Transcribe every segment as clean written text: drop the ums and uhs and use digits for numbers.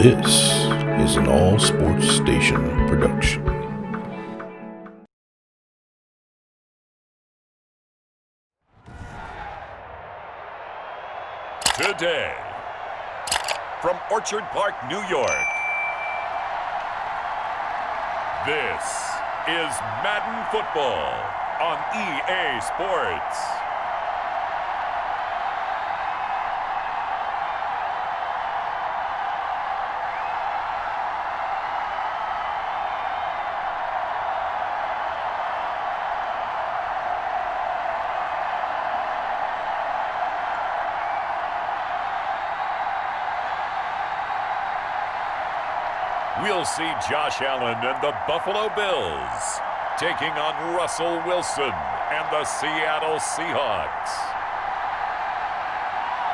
This is an All Sports Station production. Today, from Orchard Park, New York, this is Madden Football on EA Sports. We'll see Josh Allen and the Buffalo Bills taking on Russell Wilson and the Seattle Seahawks.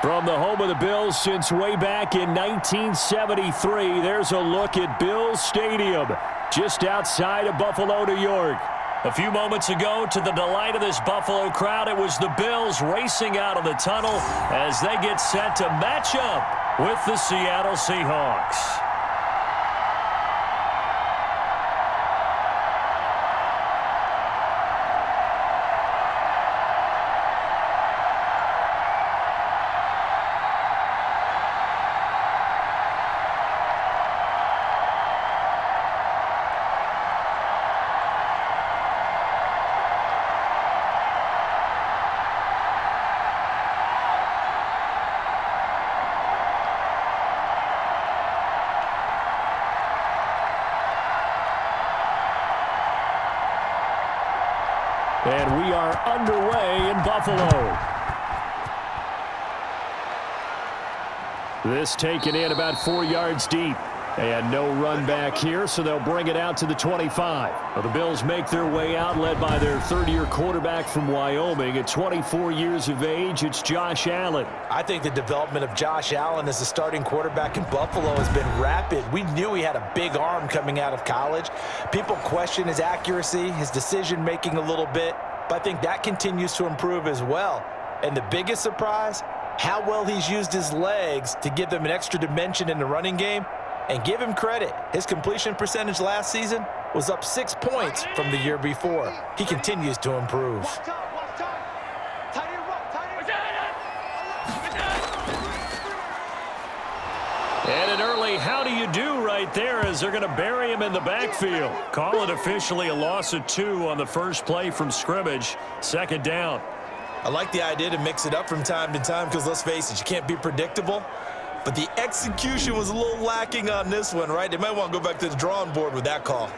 From the home of the Bills since way back in 1973, there's a look at Bills Stadium, just outside of Buffalo, New York. A few moments ago, to the delight of this Buffalo crowd, it was the Bills racing out of the tunnel as they get set to match up with the Seattle Seahawks. And we are underway in Buffalo. This taken in about 4 yards deep. And no run back here, so they'll bring it out to the 25. Well, the Bills make their way out, led by their third-year quarterback from Wyoming. At 24 years of age, it's Josh Allen. I think the development of Josh Allen as a starting quarterback in Buffalo has been rapid. We knew he had a big arm coming out of college. People question his accuracy, his decision-making a little bit, but I think that continues to improve as well. And the biggest surprise, how well he's used his legs to give them an extra dimension in the running game. And give him credit, his completion percentage last season was up 6 points from the year before. He continues to improve. And an early how do you do right there as they're going to bury him in the backfield. Call it officially a loss of 2 on the first play from scrimmage. Second down. I like the idea to mix it up from time to time because, let's face it, you can't be predictable. But the execution was a little lacking on this one, right? They might want to go back to the drawing board with that call.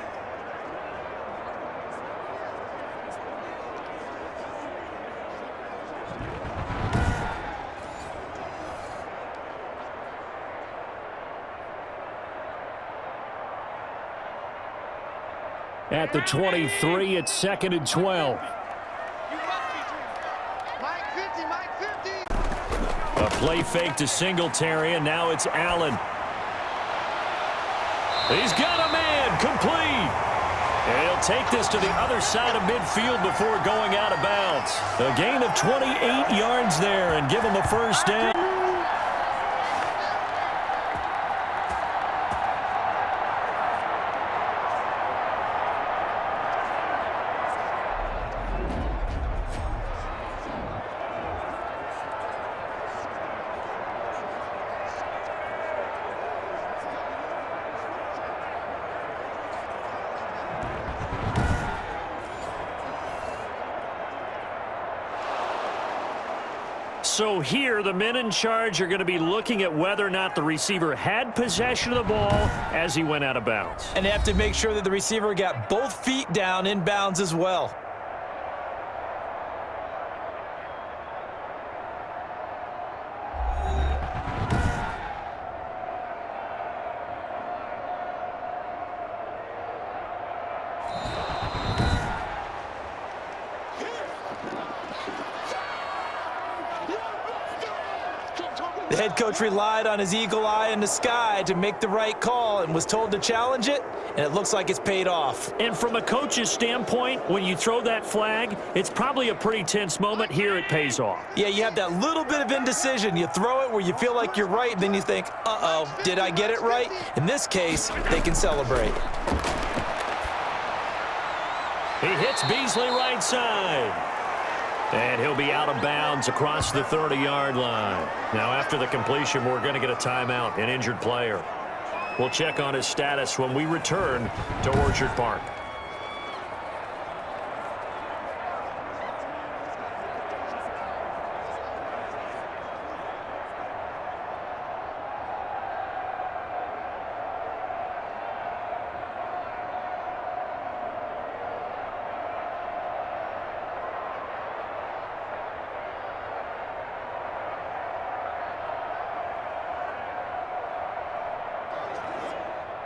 At the 23, it's 2nd and 12. A play fake to Singletary, and now it's Allen. He's got a man, complete. And he'll take this to the other side of midfield before going out of bounds. A gain of 28 yards there and give him a first down. So here, the men in charge are going to be looking at whether or not the receiver had possession of the ball as he went out of bounds. And they have to make sure that the receiver got both feet down in bounds as well. The head coach relied on his eagle eye in the sky to make the right call and was told to challenge it, and it looks like it's paid off. And from a coach's standpoint, when you throw that flag, it's probably a pretty tense moment. Here it pays off. Yeah, you have that little bit of indecision. You throw it where you feel like you're right, and then you think, uh-oh, did I get it right? In this case, they can celebrate. He hits Beasley right side. And he'll be out of bounds across the 30-yard line. Now, after the completion, we're going to get a timeout, an injured player. We'll check on his status when we return to Orchard Park.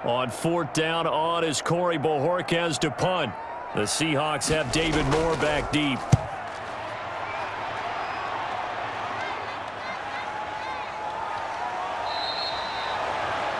On 4th down, on is Corey Bojorquez to punt. The Seahawks have David Moore back deep.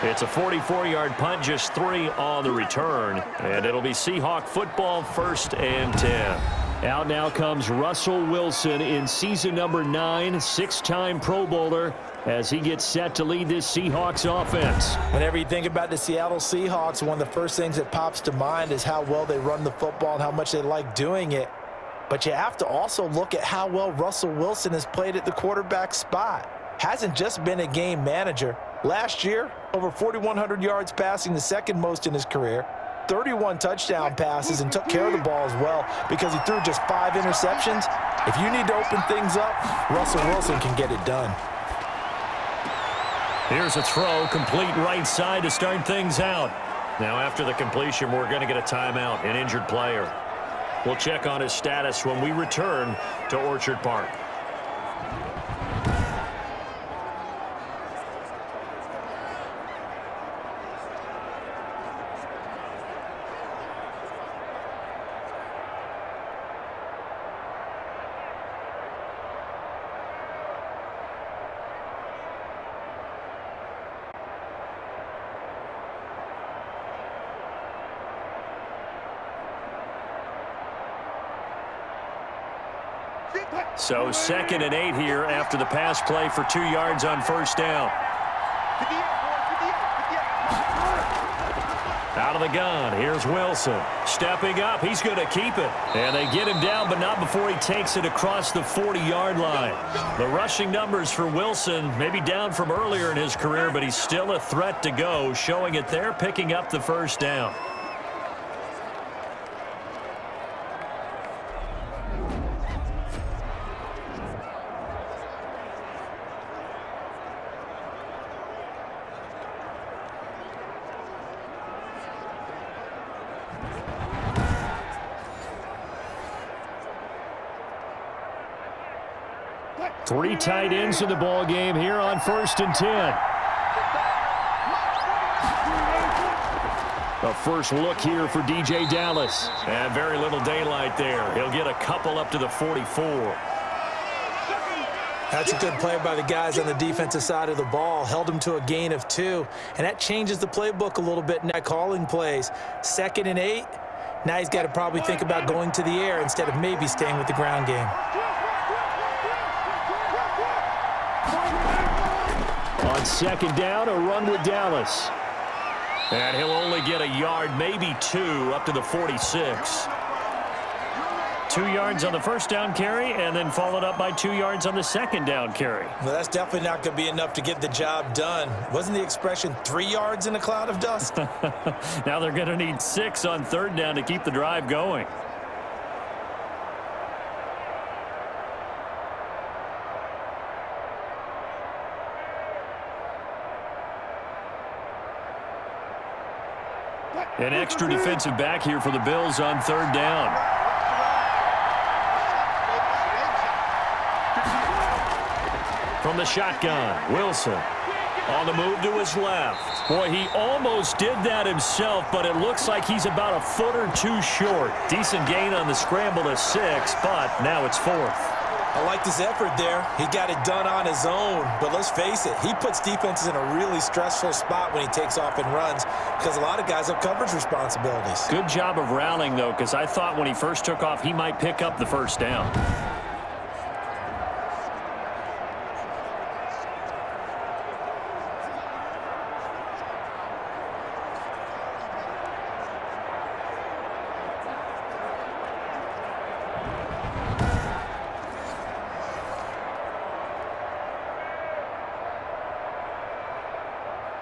It's a 44-yard punt, just 3 on the return. And it'll be Seahawk football, 1st and 10. Out now comes Russell Wilson in season number 9, 6-time Pro Bowler, as he gets set to lead this Seahawks offense. Whenever you think about the Seattle Seahawks, one of the first things that pops to mind is how well they run the football and how much they like doing it. But you have to also look at how well Russell Wilson has played at the quarterback spot. Hasn't just been a game manager. Last year, over 4,100 yards passing, the second most in his career. 31 touchdown passes and took care of the ball as well because he threw just 5 interceptions. If you need to open things up, Russell Wilson can get it done. Here's a throw, complete right side to start things out. Now after the completion, we're going to get a timeout, an injured player. We'll check on his status when we return to Orchard Park. So 2nd and 8 here after the pass play for 2 yards on 1st down. Out of the gun, here's Wilson. Stepping up, he's going to keep it. And they get him down, but not before he takes it across the 40-yard line. The rushing numbers for Wilson maybe down from earlier in his career, but he's still a threat to go, showing it there, picking up the 1st down. Three tight ends in the ball game here on 1st and 10. A first look here for DJ Dallas. And very little daylight there. He'll get a couple up to the 44. That's a good play by the guys on the defensive side of the ball. Held him to a gain of 2. And that changes the playbook a little bit in that calling plays. 2nd and 8. Now he's got to probably think about going to the air instead of maybe staying with the ground game. On 2nd down, a run with Dallas. And he'll only get a yard, maybe 2, up to the 46. 2 yards on the 1st down carry, and then followed up by 2 yards on the 2nd down carry. Well, that's definitely not going to be enough to get the job done. Wasn't the expression 3 yards in a cloud of dust? Now they're going to need 6 on 3rd down to keep the drive going. An extra defensive back here for the Bills on 3rd down. From the shotgun, Wilson on the move to his left. Boy, he almost did that himself, but it looks like he's about a foot or 2 short. Decent gain on the scramble to 6, but now it's 4th. I like this effort there. He got it done on his own. But let's face it, he puts defenses in a really stressful spot when he takes off and runs because a lot of guys have coverage responsibilities. Good job of rallying, though, because I thought when he first took off, he might pick up the first down.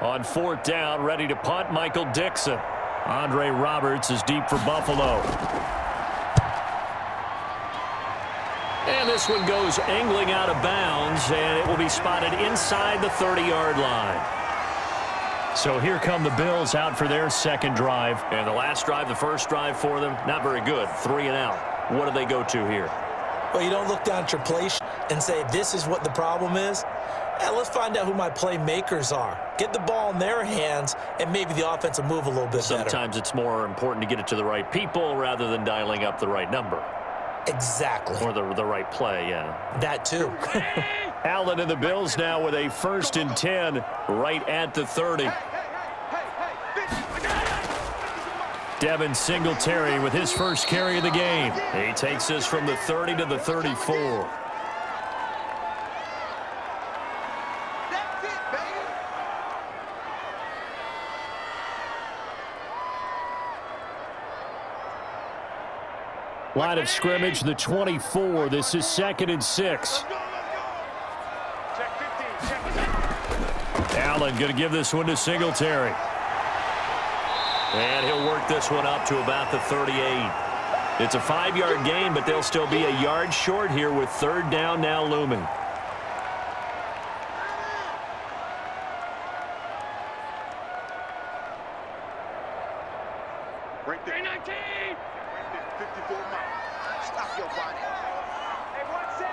On fourth down, ready to punt, Michael Dixon. Andre Roberts is deep for Buffalo. And this one goes angling out of bounds, and it will be spotted inside the 30-yard line. So here come the Bills out for their second drive. And the last drive, the first drive for them, not very good. 3 and out. What do they go to here? Well, you don't look down at your play and say, this is what the problem is. Let's find out who my playmakers are. Get the ball in their hands, and maybe the offense will move a little bit better. Sometimes it's more important to get it to the right people rather than dialing up the right number. Exactly. Or the right play, yeah. That too. Allen and the Bills now with a 1st and 10 right at the 30. Devin Singletary with his first carry of the game. He takes this from the 30 to the 34. Line of scrimmage, the 24. This is 2nd and 6. Allen going to give this one to Singletary. And he'll work this one up to about the 38. It's a 5-yard gain, but they'll still be a yard short here with 3rd down now looming. Break the 19. 54 miles. Stop your body. Hey, one set.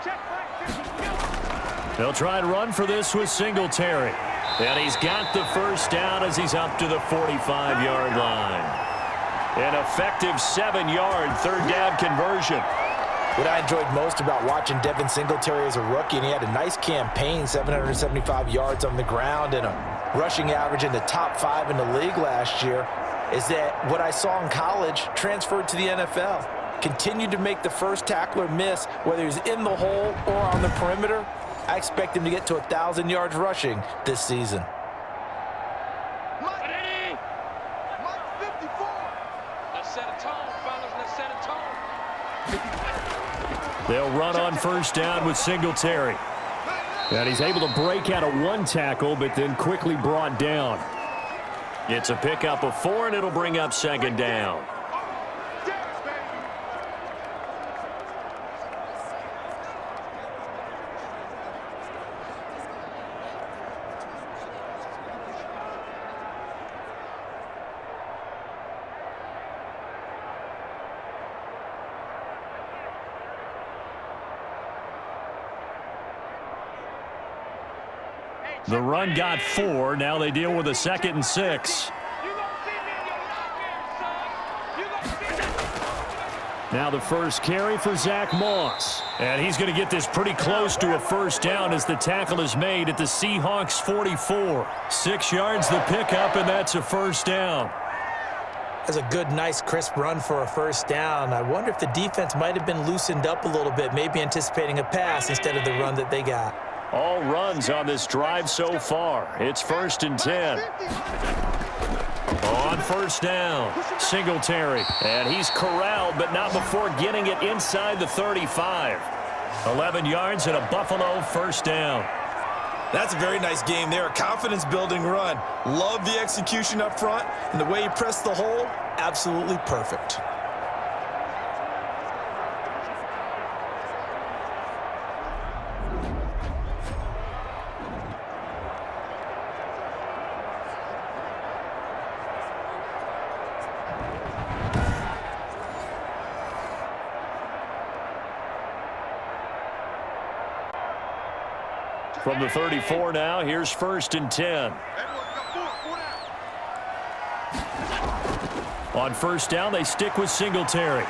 Check back. They'll try and run for this with Singletary. And he's got the first down as he's up to the 45-yard line. An effective 7-yard 3rd down conversion. What I enjoyed most about watching Devin Singletary as a rookie, and he had a nice campaign, 775 yards on the ground and a rushing average in the top 5 in the league last year, is that what I saw in college transferred to the NFL. Continued to make the first tackler miss, whether he's in the hole or on the perimeter. I expect him to get to 1,000 yards rushing this season. They'll run on first down with Singletary. And he's able to break out of 1 tackle, but then quickly brought down. It's a pickup of 4, and it'll bring up 2nd down. The run got 4. Now they deal with a 2nd and 6. Now the first carry for Zach Moss. And he's going to get this pretty close to a first down as the tackle is made at the Seahawks 44. 6 yards the pickup, and that's a first down. That's a good, nice, crisp run for a first down. I wonder if the defense might have been loosened up a little bit, maybe anticipating a pass instead of the run that they got. All runs on this drive so far. It's 1st and 10. On first down, Singletary. And he's corralled, but not before getting it inside the 35. 11 yards and a Buffalo first down. That's a very nice game there. A confidence-building run. Love the execution up front, and the way he pressed the hole, absolutely perfect. From the 34 now, here's 1st and 10. On first down, they stick with Singletary.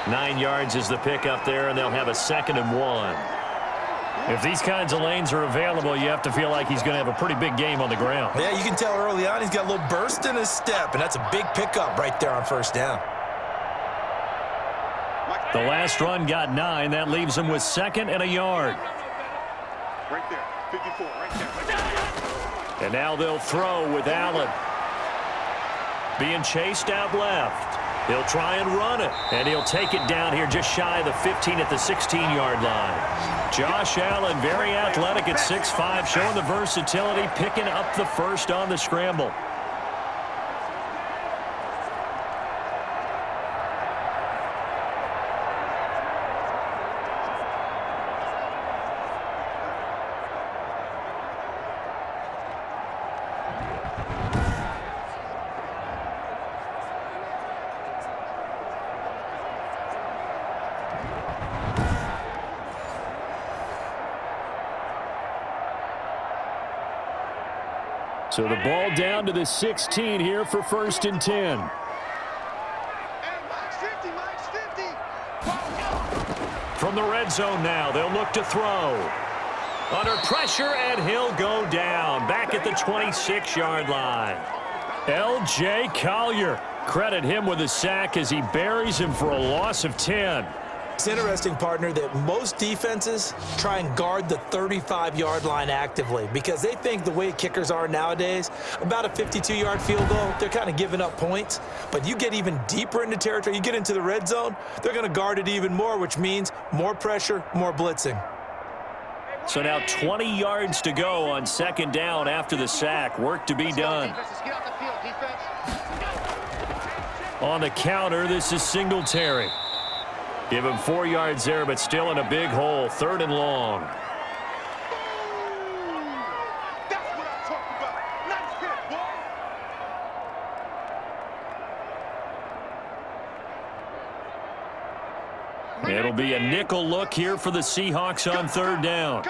9 yards is the pickup there, and they'll have a 2nd and 1. If these kinds of lanes are available, you have to feel like he's going to have a pretty big game on the ground. Yeah, you can tell early on he's got a little burst in his step, and that's a big pickup right there on 1st down. The last run got 9. That leaves him with 2nd and a yard. Right there, 54, right there. And now they'll throw with Allen. Being chased out left. He'll try and run it. And he'll take it down here just shy of the 15 at the 16-yard line. Josh Allen, very athletic at 6'5", showing the versatility, picking up the first on the scramble. So the ball down to the 16 here for 1st and 10. Hey, Mike's 50, Mike's 50. From the red zone now, they'll look to throw. Under pressure, and he'll go down. Back at the 26-yard line. L.J. Collier. Credit him with a sack as he buries him for a loss of 10. It's interesting, partner, that most defenses try and guard the 35-yard line actively because they think the way kickers are nowadays, about a 52-yard field goal, they're kind of giving up points. But you get even deeper into territory, you get into the red zone, they're going to guard it even more, which means more pressure, more blitzing. So now 20 yards to go on 2nd down after the sack. Work to be done. On the counter, this is Singletary. Give him 4 yards there, but still in a big hole. 3rd and long. That's what I'm talking about. Nice hit, boy. It'll be a nickel look here for the Seahawks on 3rd down.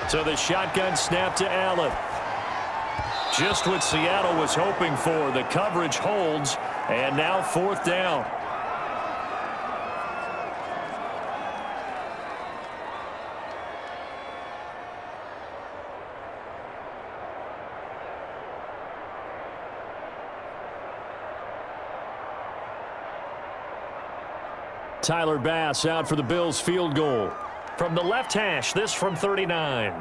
So the shotgun snap to Allen. Just what Seattle was hoping for. The coverage holds, and now 4th down. Tyler Bass out for the Bills field goal. From the left hash, this from 39.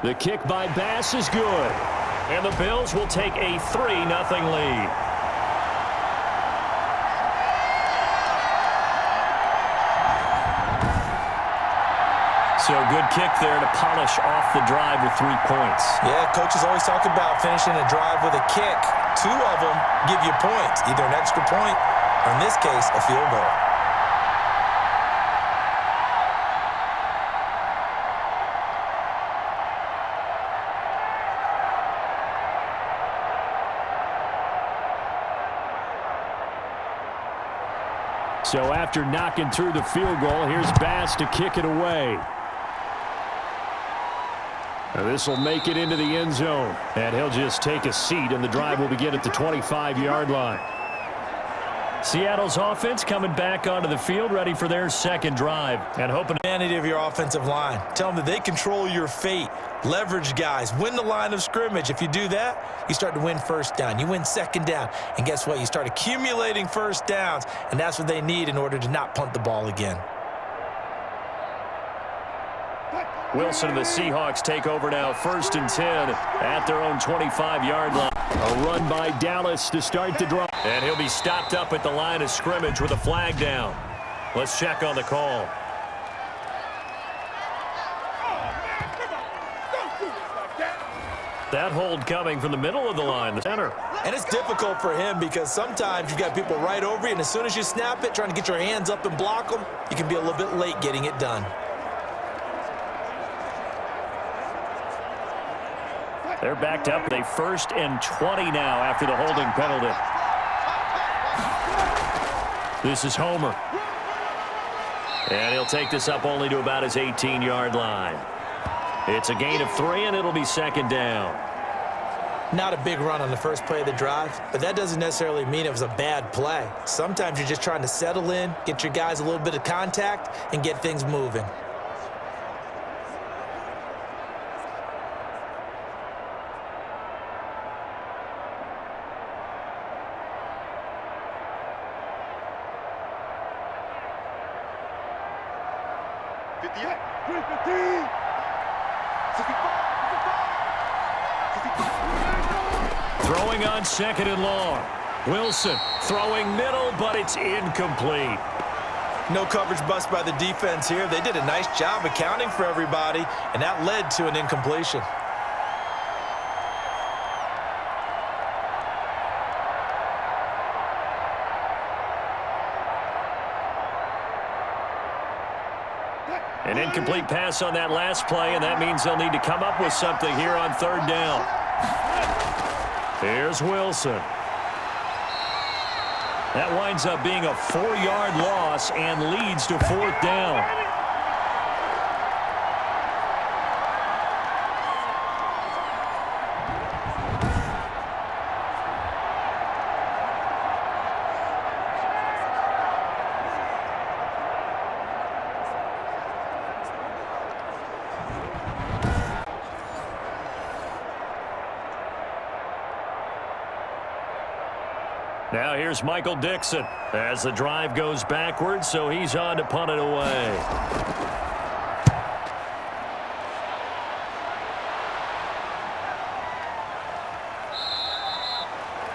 The kick by Bass is good. And the Bills will take a 3-0 lead. So good kick there to polish off the drive with 3 points. Yeah, coaches always talk about finishing a drive with a kick. 2 of them give you points, either an extra point or, in this case, a field goal. So after knocking through the field goal, here's Bass to kick it away. This will make it into the end zone. And he'll just take a seat, and the drive will begin at the 25-yard line. Seattle's offense coming back onto the field, ready for their 2nd drive. And hoping Humanity of your offensive line. Tell them that they control your fate. Leverage guys. Win the line of scrimmage. If you do that, you start to win 1st down. You win 2nd down. And guess what? You start accumulating 1st downs. And that's what they need in order to not punt the ball again. Wilson and the Seahawks take over now, 1st and 10 at their own 25-yard line. A run by Dallas to start the drive. And he'll be stopped up at the line of scrimmage with a flag down. Let's check on the call. That hold coming from the middle of the line, the center. And it's difficult for him because sometimes you've got people right over you, and as soon as you snap it, trying to get your hands up and block them, you can be a little bit late getting it done. They're backed up. They 1st and 20 now after the holding penalty. This is Homer. And he'll take this up only to about his 18-yard line. It's a gain of 3, and it'll be 2nd down. Not a big run on the first play of the drive, but that doesn't necessarily mean it was a bad play. Sometimes you're just trying to settle in, get your guys a little bit of contact, and get things moving. Throwing on second and long. Wilson throwing middle, but it's incomplete. No coverage bust by the defense here. They did a nice job accounting for everybody, and that led to an incompletion. An incomplete pass on that last play, and that means they'll need to come up with something here on third down. Here's Wilson. That winds up being a 4-yard loss and leads to fourth down. Now here's Michael Dixon as the drive goes backwards, so he's on to punt it away.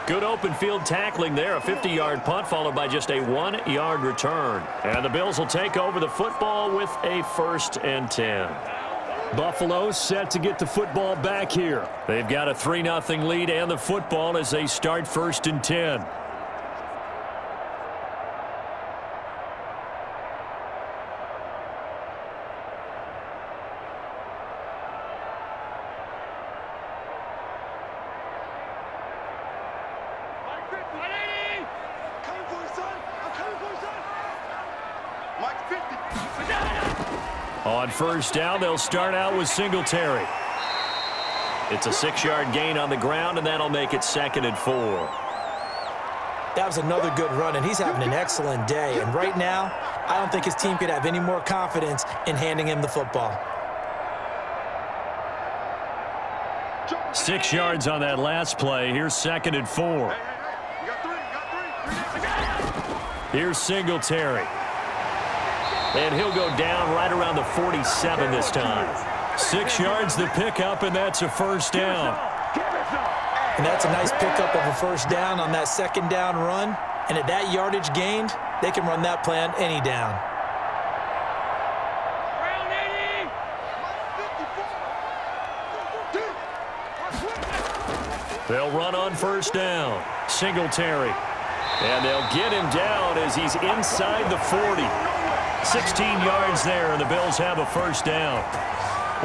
Good open field tackling there, a 50-yard punt followed by just a 1-yard return. And the Bills will take over the football with a 1st and 10. Buffalo set to get the football back here. They've got a 3-0 lead and the football as they start 1st and 10. On 1st down, they'll start out with Singletary. It's a 6-yard gain on the ground, and that'll make it 2nd and 4. That was another good run, and he's having an excellent day. And right now, I don't think his team could have any more confidence in handing him the football. 6 yards on that last play. Here's 2nd and 4. Here's Singletary. And he'll go down right around the 47 this time. 6 yards the pickup, and that's a 1st down. And that's a nice pickup of a 1st down on that 2nd down run. And at that yardage gained, they can run that play on any down. They'll run on 1st down. Singletary. And they'll get him down as he's inside the 40. 16 yards there, and the Bills have a 1st down.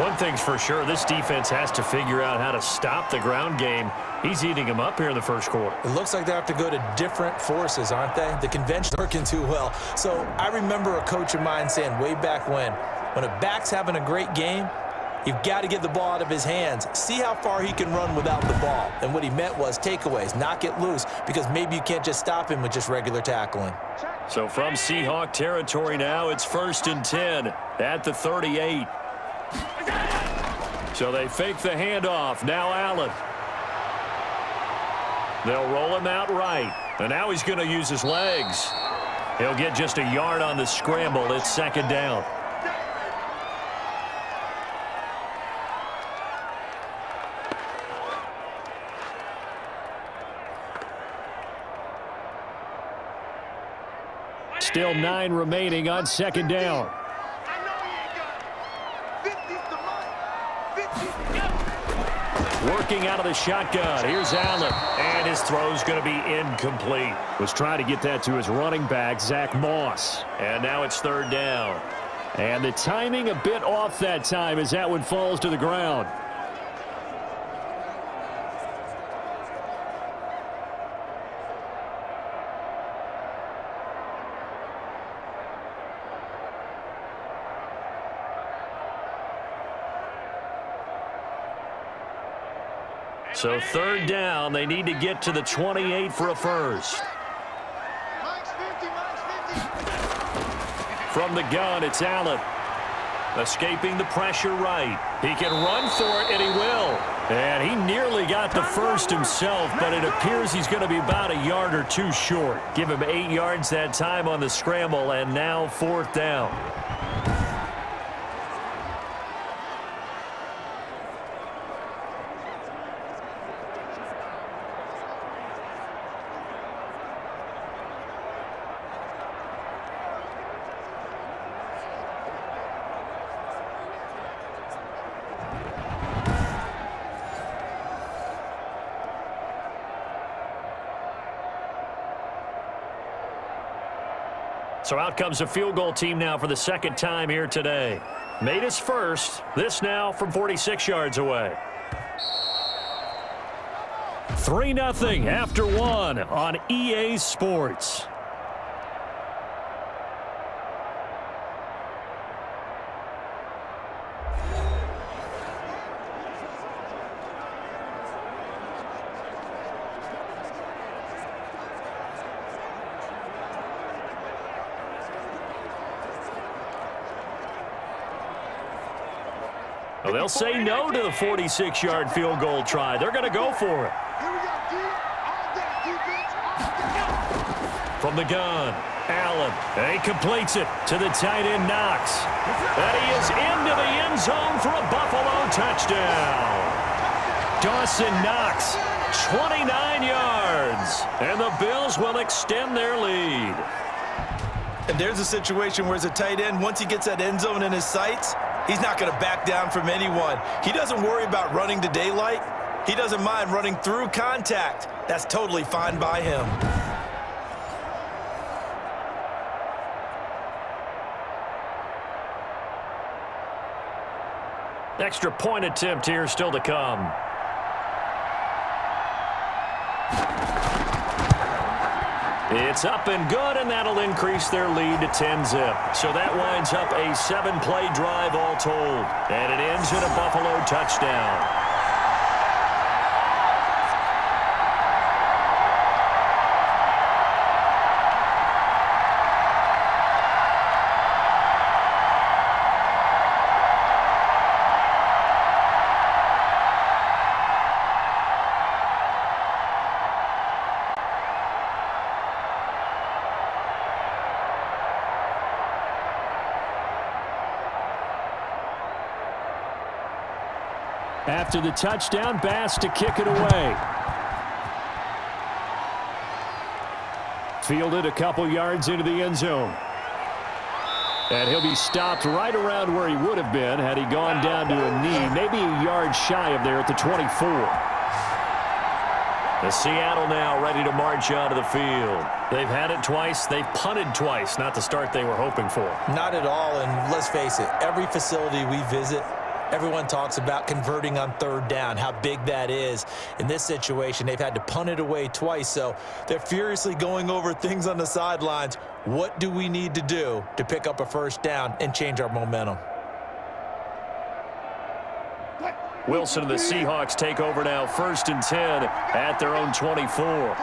One thing's for sure, this defense has to figure out how to stop the ground game. He's eating them up here in the 1st quarter. It looks like they have to go to different forces, aren't they? The convention working too well. So I remember a coach of mine saying way back when a back's having a great game, you've got to get the ball out of his hands. See how far he can run without the ball. And what he meant was takeaways, knock it loose, because maybe you can't just stop him with just regular tackling. So from Seahawk territory now, it's 1st and 10 at the 38. So they fake the handoff. Now Allen. They'll roll him out right. And now he's going to use his legs. He'll get just a yard on the scramble. It's 2nd down. Still 9 remaining on 2nd down. Working out of the shotgun. Here's Allen. And his throw's going to be incomplete. Was trying to get that to his running back, Zach Moss. And now it's 3rd down. And the timing a bit off that time as that one falls to the ground. So third down, they need to get to the 28 for a first. From the gun, it's Allen. Escaping the pressure right. He can run for it, and he will. And he nearly got the first himself, but it appears he's going to be about a yard or two short. Give him 8 yards that time on the scramble, and now fourth down. So out comes a field goal team now for the second time here today. Made his first. This now from 46 yards away. 3-0 after 1 on EA Sports. Well, they'll say no to the 46-yard field goal try. They're going to go for it. From the gun, Allen. And he completes it to the tight end, Knox. And he is into the end zone for a Buffalo touchdown. Dawson Knox, 29 yards. And the Bills will extend their lead. And there's a situation where as a tight end, once he gets that end zone in his sights, he's not going to back down from anyone. He doesn't worry about running to daylight. He doesn't mind running through contact. That's totally fine by him. Extra point attempt here still to come. It's up and good, and that'll increase their lead to 10-zip. So that winds up a 7-play drive all told. And it ends in a Buffalo touchdown. After the touchdown, Bass to kick it away. Fielded a couple yards into the end zone. And he'll be stopped right around where he would have been had he gone down to a knee, maybe a yard shy of there at the 24. The Seattle now ready to march onto the field. They've had it twice. They've punted twice. Not the start they were hoping for. Not at all, and let's face it, every facility we visit, everyone talks about converting on third down, how big that is. In this situation, they've had to punt it away twice, so they're furiously going over things on the sidelines. What do we need to do to pick up a first down and change our momentum? Wilson and the Seahawks take over now, 1st and 10 at their own 24.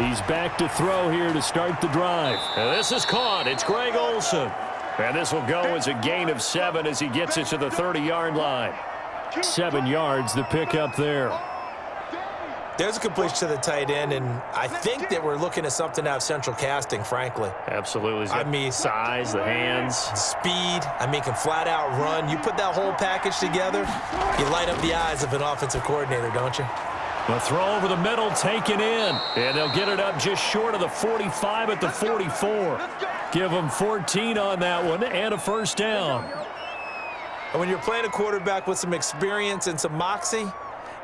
He's back to throw here to start the drive. And this is caught. It's Greg Olsen. And this will go as a gain of 7 as he gets it to the 30-yard line. 7 yards, the pickup there. There's a completion to the tight end, and I think that we're looking at something out of central casting, frankly. Absolutely. I mean, size, the hands. Speed, can flat out run. You put that whole package together, you light up the eyes of an offensive coordinator, don't you? The throw over the middle taken in, and they'll get it up just short of the 45 at the 44. Give them 14 on that one and a first down. And when you're playing a quarterback with some experience and some moxie,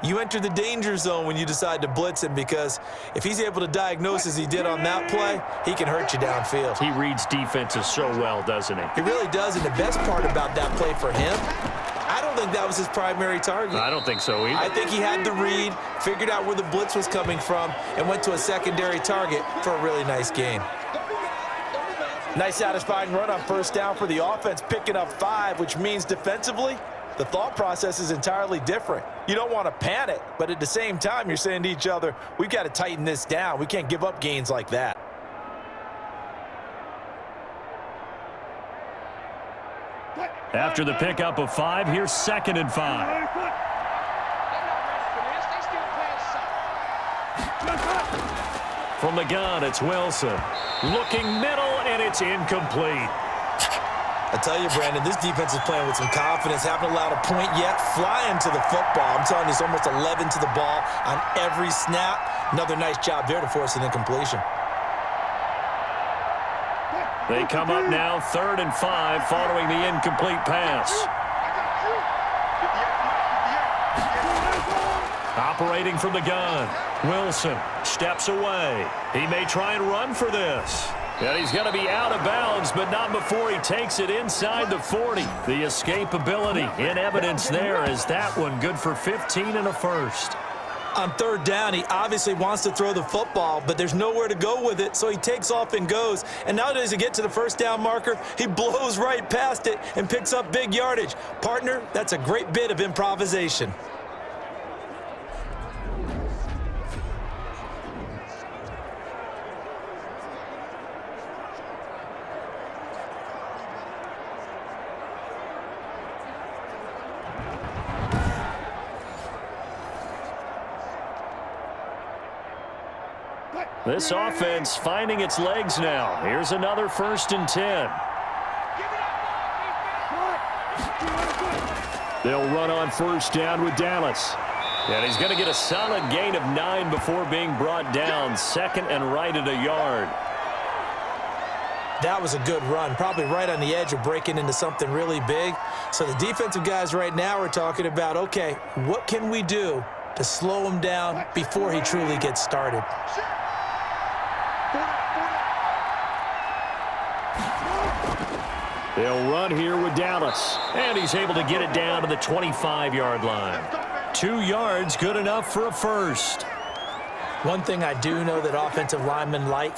you enter the danger zone when you decide to blitz him, because if he's able to diagnose as he did on that play, he can hurt you downfield. He reads defenses so well, doesn't he? He really does, and the best part about that play for him, I don't think that was his primary target. I don't think so either. I think he had the read, figured out where the blitz was coming from, and went to a secondary target for a really nice gain. Nice satisfying run on first down for the offense, picking up 5, which means defensively, the thought process is entirely different. You don't want to panic, but at the same time, you're saying to each other, we've got to tighten this down. We can't give up gains like that. After the pickup of 5, here's 2nd and 5. From the gun, it's Wilson. Looking middle, and it's incomplete. I tell you, Brandon, this defense is playing with some confidence. Haven't allowed a point yet. Flying to the football. I'm telling you, it's almost 11 to the ball on every snap. Another nice job there to force an incompletion. They come up now 3rd and 5 following the incomplete pass. Operating from the gun. Wilson steps away. He may try and run for this. And he's going to be out of bounds, but not before he takes it inside the 40. The escapability in evidence there as that one good for 15 and a first. On 3rd down, he obviously wants to throw the football, but there's nowhere to go with it, so he takes off and goes. And now does he get to the 1st down marker? He blows right past it and picks up big yardage. Partner, that's a great bit of improvisation. This offense finding its legs now. Here's another 1st and 10. They'll run on 1st down with Dallas. And he's going to get a solid gain of 9 before being brought down. 2nd and right at a yard. That was a good run, probably right on the edge of breaking into something really big. So the defensive guys right now are talking about, okay, what can we do to slow him down before he truly gets started? They'll run here with Dallas. And he's able to get it down to the 25-yard line. 2 yards, good enough for a first. One thing I do know that offensive linemen like,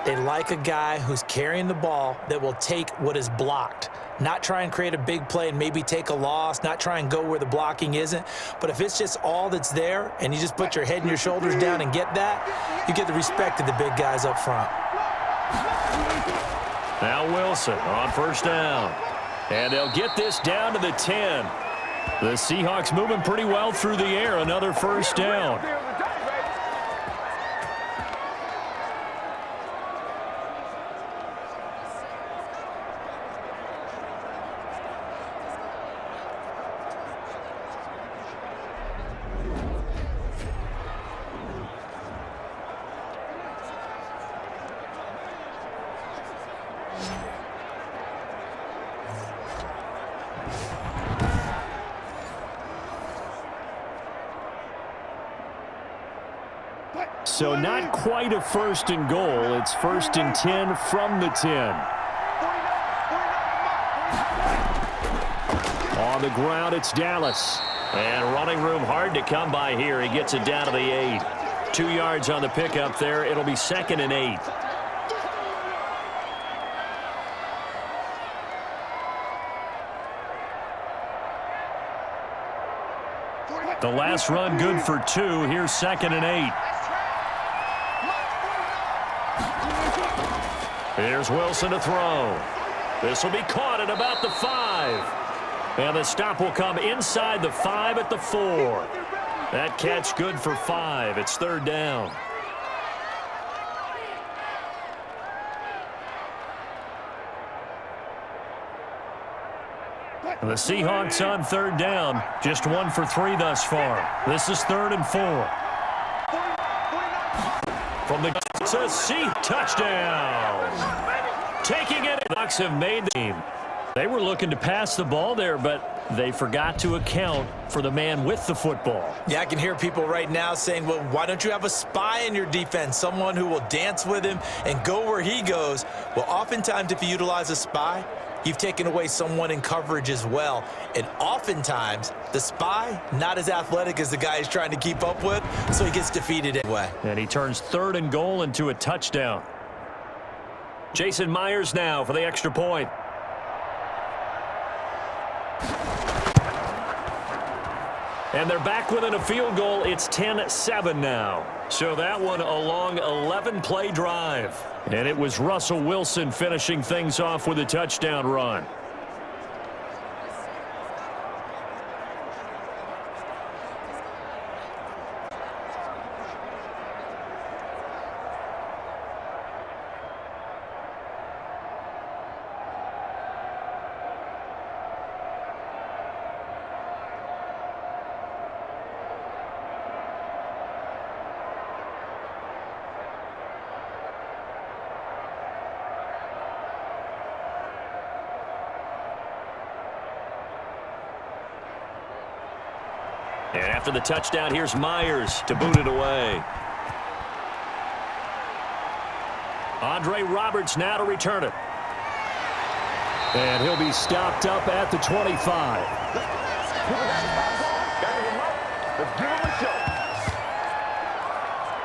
they like a guy who's carrying the ball that will take what is blocked. Not try and create a big play and maybe take a loss, not try and go where the blocking isn't. But if it's just all that's there and you just put your head and your shoulders down and get that, you get the respect of the big guys up front. Now Wilson on 1st down. And they'll get this down to the 10. The Seahawks moving pretty well through the air. Another 1st down. So not quite a 1st and goal. It's 1st and 10 from the 10. On the ground, it's Dallas. And running room hard to come by here. He gets it down to the 8. 2 yards on the pickup there. It'll be 2nd and 8. The last run good for 2. Here's 2nd and 8. Here's Wilson to throw. This will be caught at about the 5. And the stop will come inside the 5 at the 4. That catch good for 5. It's 3rd down. The Seahawks on 3rd down. Just 1 for 3 thus far. This is 3rd and 4. From the touchdown. Taking it. The Bucs have made the team. They were looking to pass the ball there, but they forgot to account for the man with the football. Yeah, I can hear people right now saying, well, why don't you have a spy in your defense, someone who will dance with him and go where he goes? Well, oftentimes if you utilize a spy, you've taken away someone in coverage as well. And oftentimes, the spy, not as athletic as the guy he's trying to keep up with, so he gets defeated anyway. And he turns 3rd and goal into a touchdown. Jason Myers now for the extra point. And they're back within a field goal. It's 10-7 now. So that one a long 11-play drive. And it was Russell Wilson finishing things off with a touchdown run. And after the touchdown, here's Myers to boot it away. Andre Roberts now to return it. And he'll be stopped up at the 25.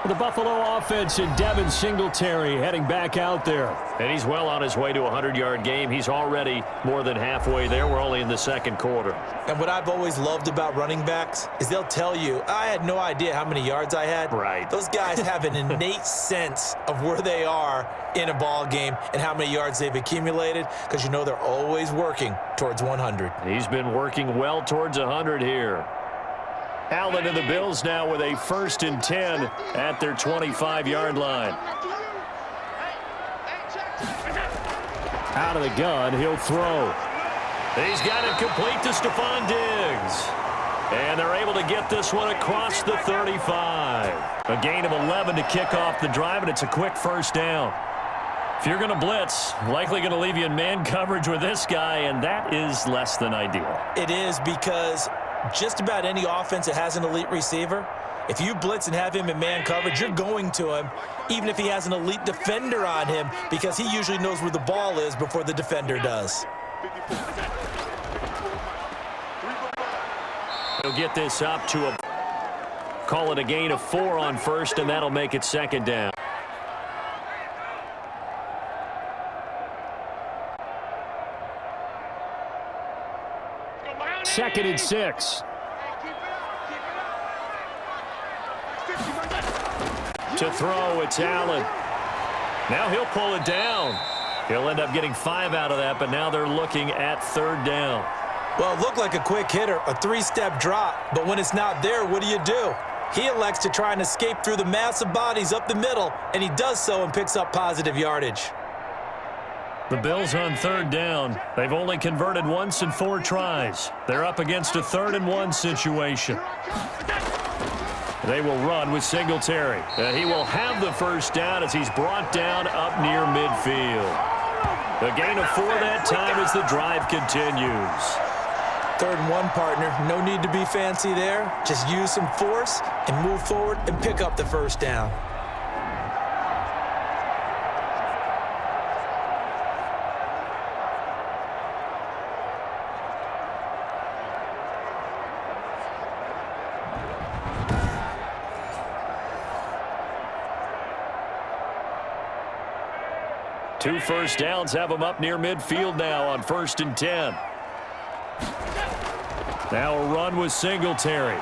The Buffalo offense and Devin Singletary heading back out there. And he's well on his way to a 100-yard game. He's already more than halfway there. We're only in the second quarter. And what I've always loved about running backs is they'll tell you, I had no idea how many yards I had. Right. Those guys have an innate sense of where they are in a ball game and how many yards they've accumulated, because you know they're always working towards 100. He's been working well towards 100 here. Allen and the Bills now with a 1st and 10 at their 25-yard line. Out of the gun, he'll throw. He's got it complete to Stephon Diggs. And they're able to get this one across the 35. A gain of 11 to kick off the drive, and it's a quick first down. If you're going to blitz, likely going to leave you in man coverage with this guy, and that is less than ideal. It is, because just about any offense that has an elite receiver, if you blitz and have him in man coverage, you're going to him, even if he has an elite defender on him, because he usually knows where the ball is before the defender does. He'll get this up to call it a gain of 4 on first, and that'll make it second down. Second and 6. To throw, it's Allen. Now he'll pull it down. He'll end up getting 5 out of that, but now they're looking at 3rd down. Well, it looked like a quick hitter, a 3-step drop, but when it's not there, what do? He elects to try and escape through the massive bodies up the middle, and he does so and picks up positive yardage. The Bills on 3rd down. They've only converted once in 4 tries. They're up against a 3rd and 1 situation. They will run with Singletary. And he will have the first down as he's brought down up near midfield. A gain of 4 that time as the drive continues. 3rd and 1, partner. No need to be fancy there. Just use some force and move forward and pick up the first down. Two first downs have him up near midfield now on 1st and 10. Now a run with Singletary.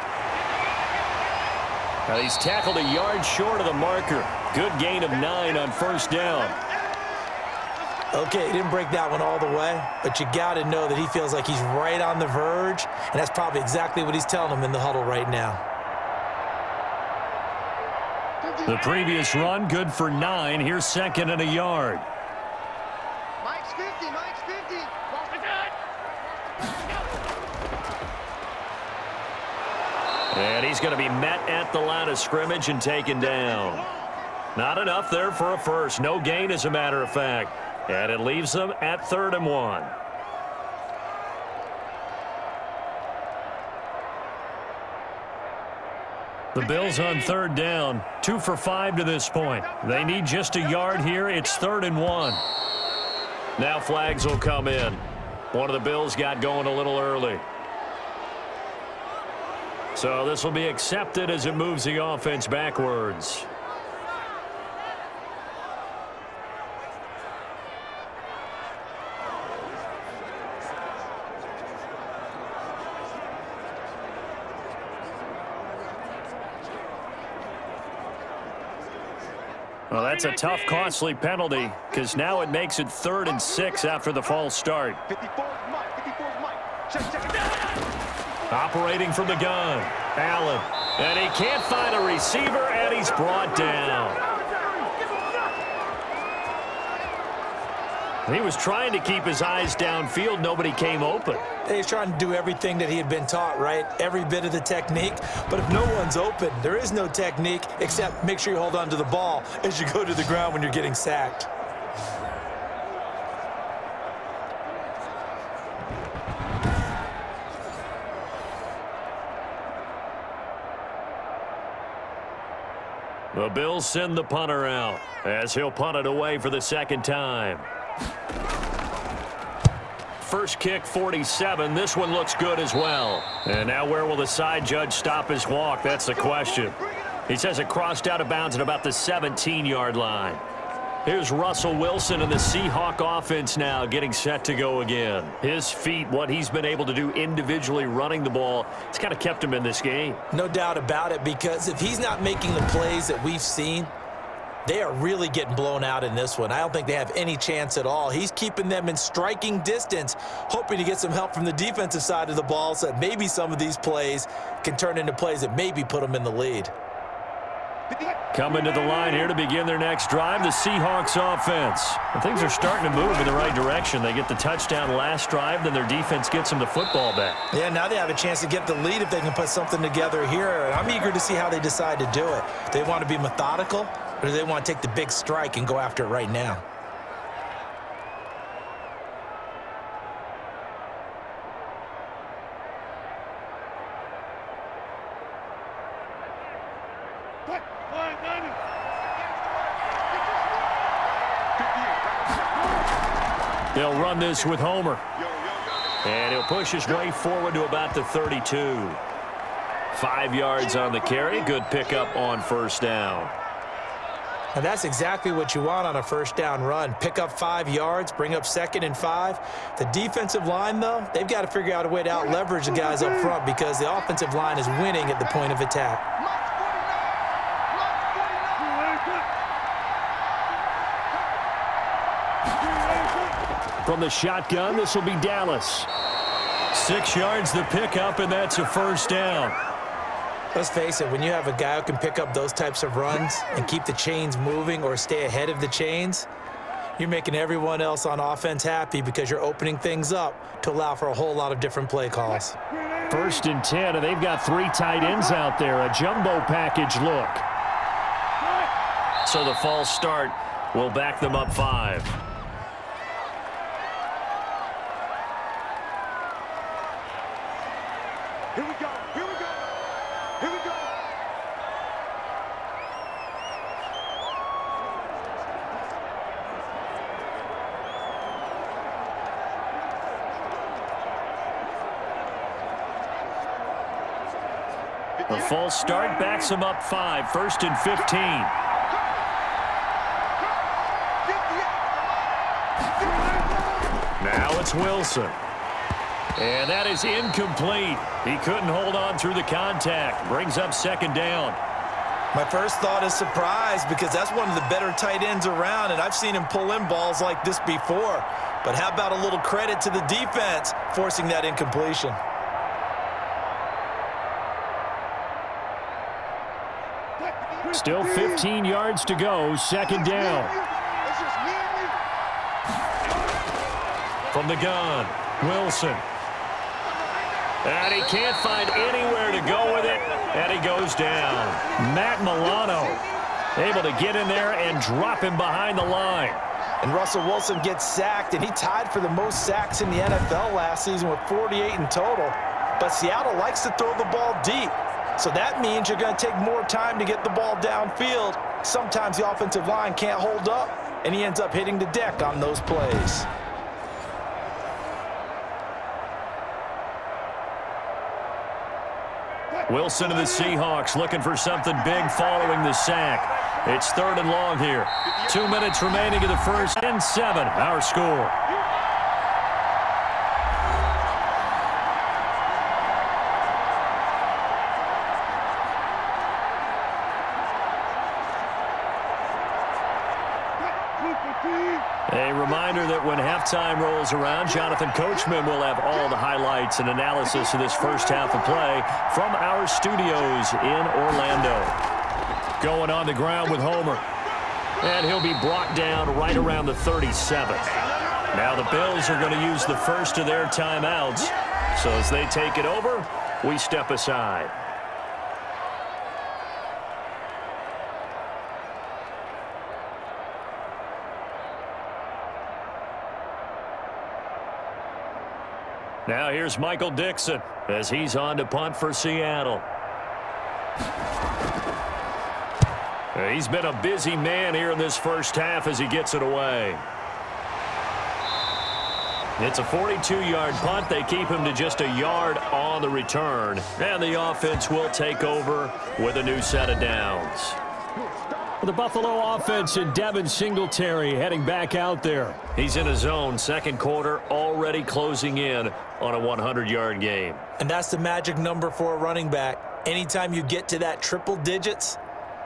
Now he's tackled a yard short of the marker. Good gain of 9 on 1st down. Okay, he didn't break that one all the way, but you got to know that he feels like he's right on the verge, and that's probably exactly what he's telling him in the huddle right now. The previous run good for 9. Here's 2nd and a yard. Mike's 50, Mike's 50. And he's going to be met at the line of scrimmage and taken down. Not enough there for a first. No gain, as a matter of fact. And it leaves them at 3rd and 1. The Bills on 3rd down. 2 for 5 to this point. They need just a yard here. It's 3rd and 1. Now flags will come in. One of the Bills got going a little early. So this will be accepted as it moves the offense backwards. Well, that's a tough, costly penalty because now it makes it 3rd and 6 after the false start. 54's Mike. 54's Mike. Check. Operating from the gun, Allen. And he can't find a receiver, and he's brought down. He was trying to keep his eyes downfield. Nobody came open. He's trying to do everything that he had been taught, right? Every bit of the technique. But if no one's open, there is no technique except make sure you hold on to the ball as you go to the ground when you're getting sacked. The Bills send the punter out as he'll punt it away for the 2nd time. First kick, 47. This one looks good as well. And now where will the side judge stop his walk? That's the question. He says it crossed out of bounds at about the 17-yard line. Here's Russell Wilson and the Seahawk offense now getting set to go again. His feet, what he's been able to do individually running the ball, it's kind of kept him in this game. No doubt about it, because if he's not making the plays that we've seen, they are really getting blown out in this one. I don't think they have any chance at all. He's keeping them in striking distance, hoping to get some help from the defensive side of the ball so that maybe some of these plays can turn into plays that maybe put them in the lead. Coming to the line here to begin their next drive, the Seahawks offense. And things are starting to move in the right direction. They get the touchdown last drive, then their defense gets them the football back. Yeah, now they have a chance to get the lead if they can put something together here. And I'm eager to see how they decide to do it. Do they want to be methodical, or do they want to take the big strike and go after it right now? They'll run this with Homer. And he'll push his way forward to about the 32. 5 yards on the carry. Good pickup on 1st down. And that's exactly what you want on a 1st down run. Pick up 5 yards, bring up 2nd and 5. The defensive line, though, they've got to figure out a way to out-leverage the guys up front because the offensive line is winning at the point of attack. From the shotgun, this will be Dallas. 6 yards the pickup, and that's a 1st down. Let's face it, when you have a guy who can pick up those types of runs and keep the chains moving or stay ahead of the chains, you're making everyone else on offense happy because you're opening things up to allow for a whole lot of different play calls. 1st and 10, and they've got 3 tight ends out there. A jumbo package look. So the false start will back them up 5. Here we go. Here we go. Here we go. The false start backs them up 5. 1st and 15. Now it's Wilson. And that is incomplete. He couldn't hold on through the contact. Brings up 2nd down. My first thought is surprise because that's one of the better tight ends around, and I've seen him pull in balls like this before. But how about a little credit to the defense forcing that incompletion? Still 15 yards to go. 2nd down. From the gun, Wilson. And he can't find anywhere to go with it, and he goes down. Matt Milano able to get in there and drop him behind the line. And Russell Wilson gets sacked, and he tied for the most sacks in the NFL last season with 48 in total. But Seattle likes to throw the ball deep, so that means you're going to take more time to get the ball downfield. Sometimes the offensive line can't hold up, and he ends up hitting the deck on those plays. Wilson of the Seahawks looking for something big following the sack. It's 3rd and long here. 2 minutes remaining in the first, and 7, our score. A reminder that when halftime rolls around, Jonathan Coachman will have all the highlights and analysis of this first half of play from our studios in Orlando. Going on the ground with Homer. And he'll be brought down right around the 37. Now the Bills are going to use the first of their timeouts. So as they take it over, we step aside. Now here's Michael Dixon as he's on to punt for Seattle. He's been a busy man here in this first half as he gets it away. It's a 42-yard punt. They keep him to just a yard on the return. And the offense will take over with a new set of downs. The Buffalo offense and Devin Singletary heading back out there. He's in his zone. Second quarter already closing in on a 100-yard game. And that's the magic number for a running back. Anytime you get to that triple digits,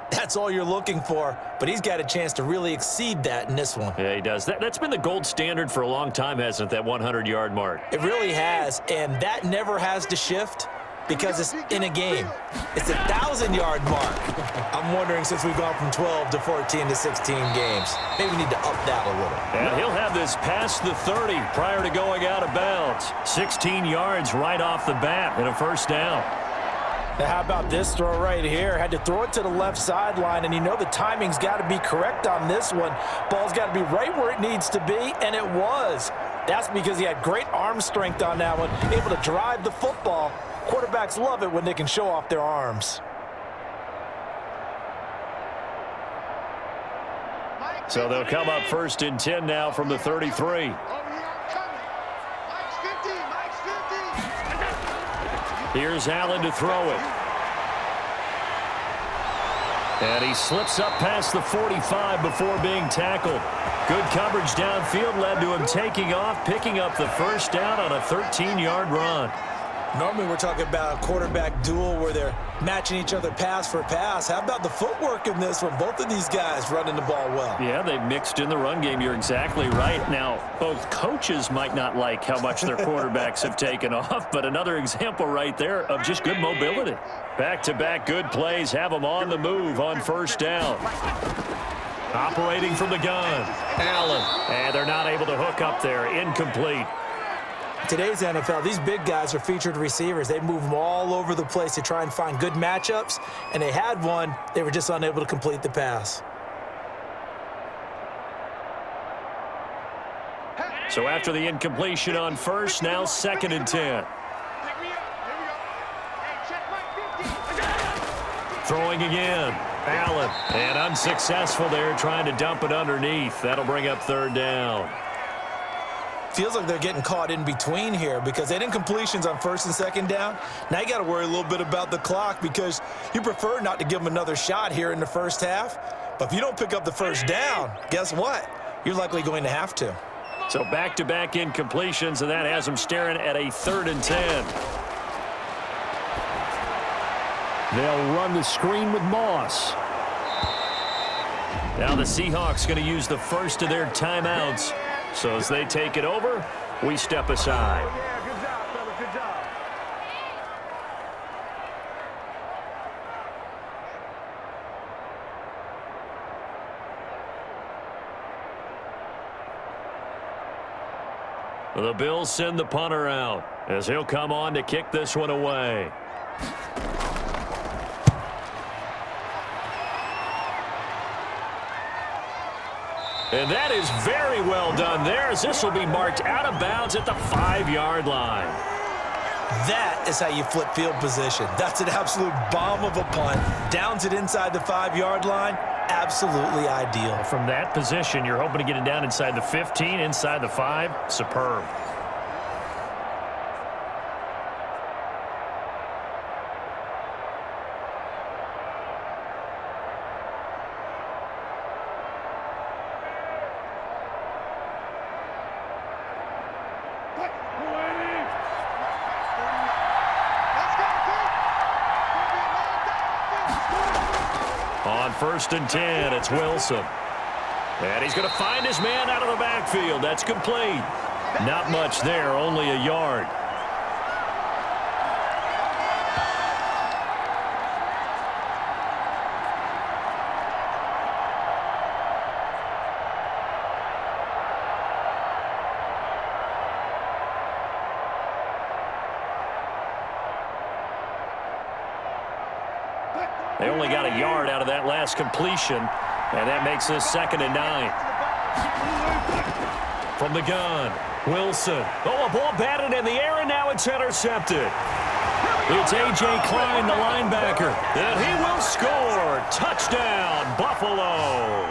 that's all you're looking for. But he's got a chance to really exceed that in this one. Yeah, he does. That's been the gold standard for a long time, hasn't it, that 100-yard mark? It really has, and that never has to shift because it's in a game. It's a 1,000-yard mark. I'm wondering, since we've gone from 12 to 14 to 16 games, maybe we need to up that a little. And he'll have this past the 30 prior to going out of bounds. 16 yards right off the bat and a first down. Now, how about this throw right here? Had to throw it to the left sideline, and you know the timing's got to be correct on this one. Ball's got to be right where it needs to be, and it was. That's because he had great arm strength on that one, able to drive the football. Quarterbacks love it when they can show off their arms. So they'll come up first and 10 now from the 33. Here's Allen to throw it. And he slips up past the 45 before being tackled. Good coverage downfield led to him taking off, picking up the first down on a 13-yard run. Normally we're talking about a quarterback duel where they're matching each other pass for pass. How about the footwork in this one? Both of these guys running the ball well. Yeah, they've mixed in the run game. You're exactly right. Now, both coaches might not like how much their quarterbacks have taken off, but another example right there of just good mobility. Back-to-back good plays have them on the move on first down. Operating from the gun, Allen. And they're not able to hook up there. Incomplete. Today's NFL, these big guys are featured receivers. They move them all over the place to try and find good matchups, and they had one. They were just unable to complete the pass. So after the incompletion on first, now second and 10. Throwing again, Allen, and unsuccessful there, trying to dump it underneath. That'll bring up third down. Feels like they're getting caught in between here because they had incompletions on first and second down. Now you got to worry a little bit about the clock because you prefer not to give them another shot here in the first half. But if you don't pick up the first down, guess what? You're likely going to have to. So back-to-back incompletions, and that has them staring at a third and 10. They'll run the screen with Moss. Now the Seahawks going to use the first of their timeouts. So as they take it over, we step aside. Yeah, good job, fella, good job. The Bills send the punter out as he'll come on to kick this one away. And that is very well done there, as this will be marked out of bounds at the 5-yard line. That is how you flip field position. That's an absolute bomb of a punt. Downs it inside the 5-yard line. Absolutely ideal. From that position, you're hoping to get it down inside the 15, inside the 5. Superb. On first and 10, it's Wilson. And he's going to find his man out of the backfield. That's complete. Not much there, only a yard. They only got a yard out of that last completion, and that makes this 2nd and 9. From the gun, Wilson. Oh, a ball batted in the air, and now it's intercepted. It's A.J. Klein, the linebacker, and he will score. Touchdown, Buffalo.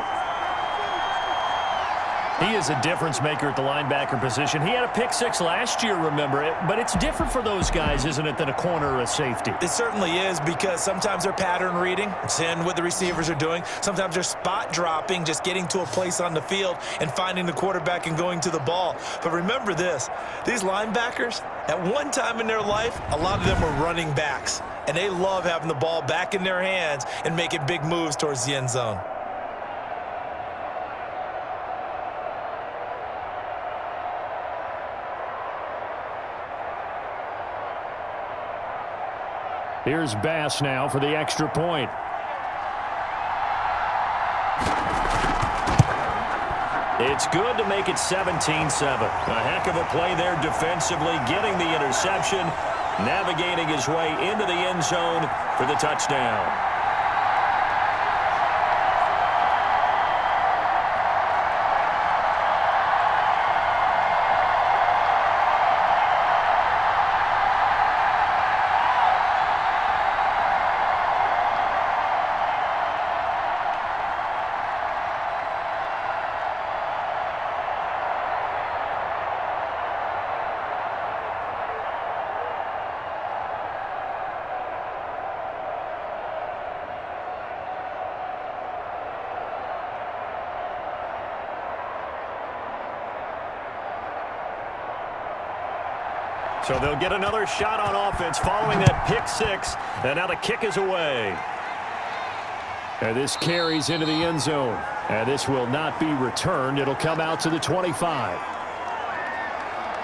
He is a difference maker at the linebacker position. He had a pick 6 last year, remember it, but it's different for those guys, isn't it, than a corner or a safety? It certainly is, because sometimes they're pattern reading, seeing what the receivers are doing. Sometimes they're spot dropping, just getting to a place on the field and finding the quarterback and going to the ball. But remember this, these linebackers, at one time in their life, a lot of them were running backs, and they love having the ball back in their hands and making big moves towards the end zone. Here's Bass now for the extra point. It's good to make it 17-7. A heck of a play there defensively, getting the interception, navigating his way into the end zone for the touchdown. So they'll get another shot on offense following that pick 6. And now the kick is away. And this carries into the end zone. And this will not be returned. It'll come out to the 25.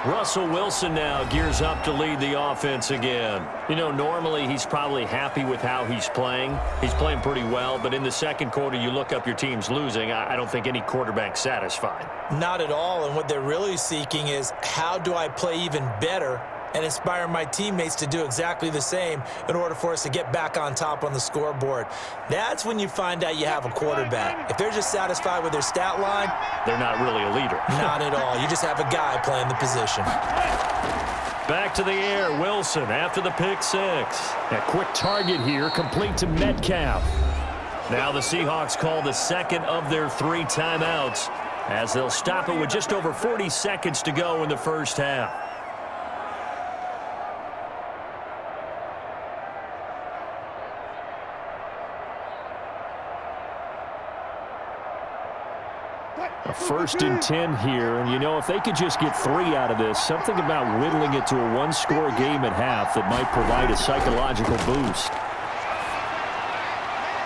Russell Wilson now gears up to lead the offense again. You know, normally he's probably happy with how he's playing. He's playing pretty well, but in the second quarter, you look up your team's losing. I don't think any quarterback's satisfied. Not at all, and what they're really seeking is, how do I play even better and inspire my teammates to do exactly the same in order for us to get back on top on the scoreboard. That's when you find out you have a quarterback. If they're just satisfied with their stat line, they're not really a leader. Not at all. You just have a guy playing the position. Back to the air, Wilson after the pick 6. A quick target here, complete to Metcalf. Now the Seahawks call the second of their 3 timeouts as they'll stop it with just over 40 seconds to go in the first half. A 1st and 10 here, and you know, if they could just get 3 out of this, something about whittling it to a 1-score game at half that might provide a psychological boost.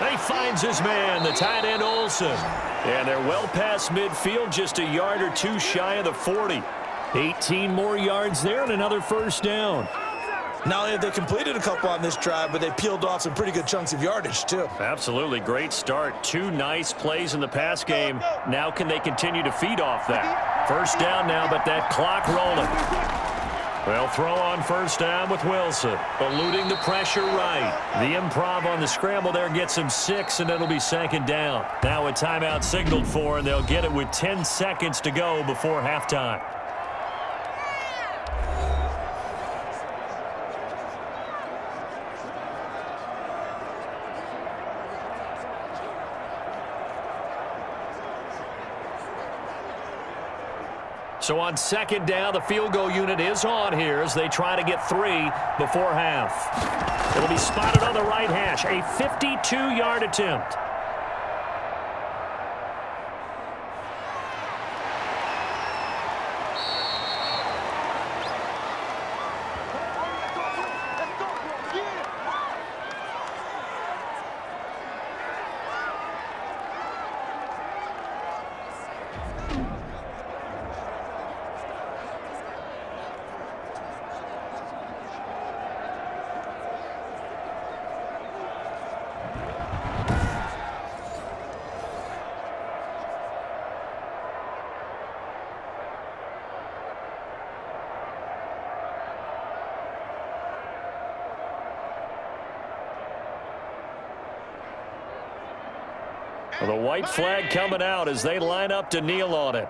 He finds his man, the tight end Olsen. And they're well past midfield, just a yard or 2 shy of the 40. 18 more yards there and another first down. Not only have they completed a couple on this drive, but they peeled off some pretty good chunks of yardage, too. Absolutely. Great start. 2 nice plays in the pass game. Now can they continue to feed off that? First down now, but that clock rolling. They'll throw on first down with Wilson. Eluding the pressure right. The improv on the scramble there gets him 6, and it'll be 2nd down. Now a timeout signaled for, and they'll get it with 10 seconds to go before halftime. So on 2nd down, the field goal unit is on here as they try to get 3 before half. It'll be spotted on the right hash. A 52-yard attempt. The white flag coming out as they line up to kneel on it.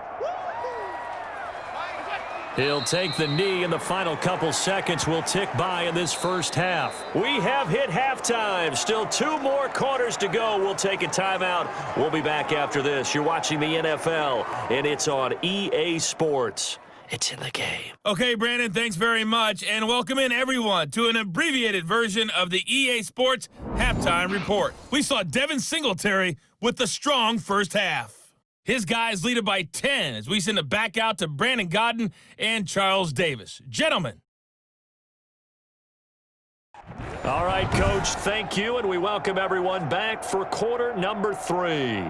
He'll take the knee, and the final couple seconds will tick by in this first half. We have hit halftime. Still 2 more quarters to go. We'll take a timeout. We'll be back after this. You're watching the NFL, and it's on EA Sports. It's in the game. Okay, Brandon, thanks very much, and welcome in everyone to an abbreviated version of the EA Sports Halftime Report. We saw Devin Singletary with the strong first half. His guys lead it by 10 as we send it back out to Brandon Godden and Charles Davis. Gentlemen. All right, Coach, thank you, and we welcome everyone back for quarter number 3.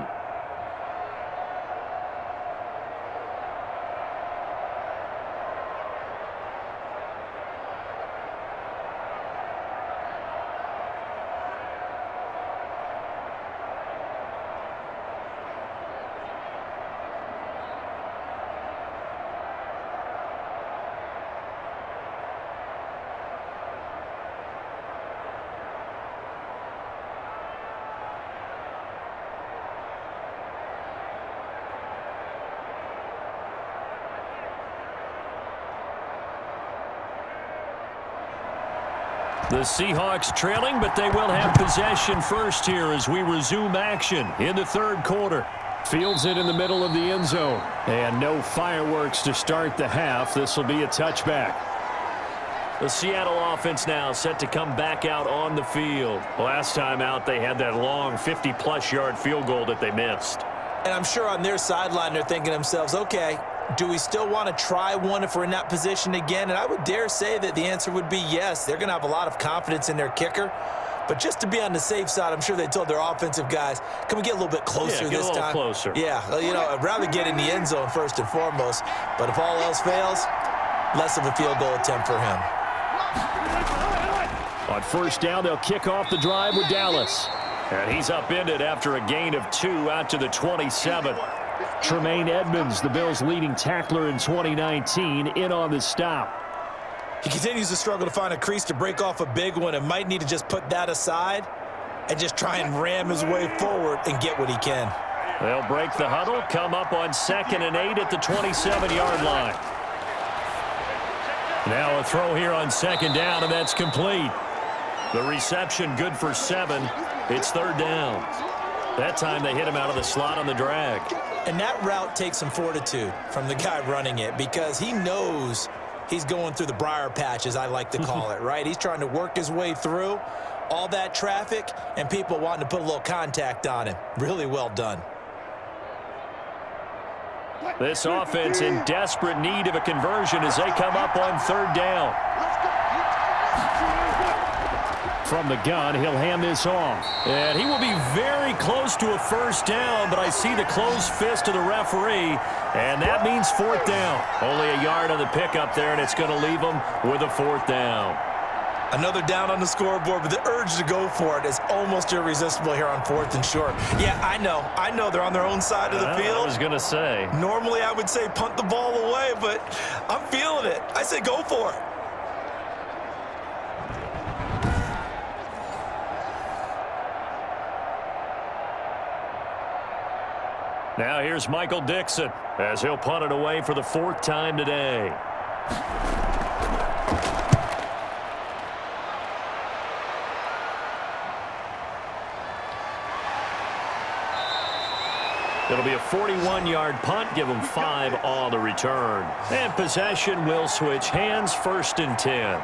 The Seahawks trailing, but they will have possession first here as we resume action in the third quarter. Fields it in the middle of the end zone. And no fireworks to start the half. This will be a touchback. The Seattle offense now set to come back out on the field. Last time out, they had that long 50-plus yard field goal that they missed. And I'm sure on their sideline they're thinking to themselves, okay, do we still want to try one if we're in that position again? And I would dare say that the answer would be yes. They're going to have a lot of confidence in their kicker. But just to be on the safe side, I'm sure they told their offensive guys, can we get a little bit closer this time? Get a little closer. Yeah, you know, I'd rather get in the end zone first and foremost. But if all else fails, less of a field goal attempt for him. On first down, they'll kick off the drive with Dallas. And he's upended after a gain of 2 out to the 27. Tremaine Edmonds, the Bills' leading tackler in 2019, in on the stop. He continues to struggle to find a crease to break off a big one and might need to just put that aside and just try and ram his way forward and get what he can. They'll break the huddle, come up on 2nd and 8 at the 27-yard line. Now a throw here on 2nd down, and that's complete. The reception good for 7. It's 3rd down. That time they hit him out of the slot on the drag. And that route takes some fortitude from the guy running it because he knows he's going through the briar patch, as I like to call it, right? He's trying to work his way through all that traffic and people wanting to put a little contact on him. Really well done. This offense in desperate need of a conversion as they come up on 3rd down. From the gun, he'll hand this off. And he will be very close to a 1st down, but I see the closed fist of the referee, and that means 4th down. Only a yard on the pickup there, and it's going to leave them with a 4th down. Another down on the scoreboard, but the urge to go for it is almost irresistible here on 4th and short. Yeah, I know they're on their own side of the field. I was going to say. Normally I would say punt the ball away, but I'm feeling it. I say go for it. Now here's Michael Dixon as he'll punt it away for the 4th time today. It'll be a 41-yard punt, give them 5 on the return. And possession will switch hands, 1st and 10.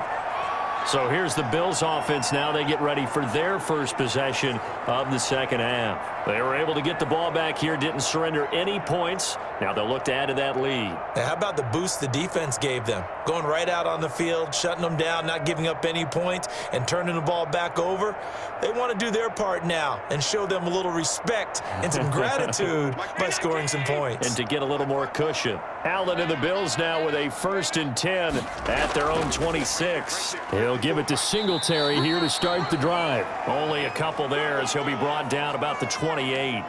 So here's the Bills offense now. They get ready for their first possession of the 2nd half. They were able to get the ball back here, didn't surrender any points. Now they'll look to add to that lead. Now, how about the boost the defense gave them? Going right out on the field, shutting them down, not giving up any points, and turning the ball back over. They want to do their part now and show them a little respect and some gratitude by scoring some points. And to get a little more cushion. Allen and the Bills now with a 1st and 10 at their own 26. He'll give it to Singletary here to start the drive. Only a couple there as he'll be brought down about the 28.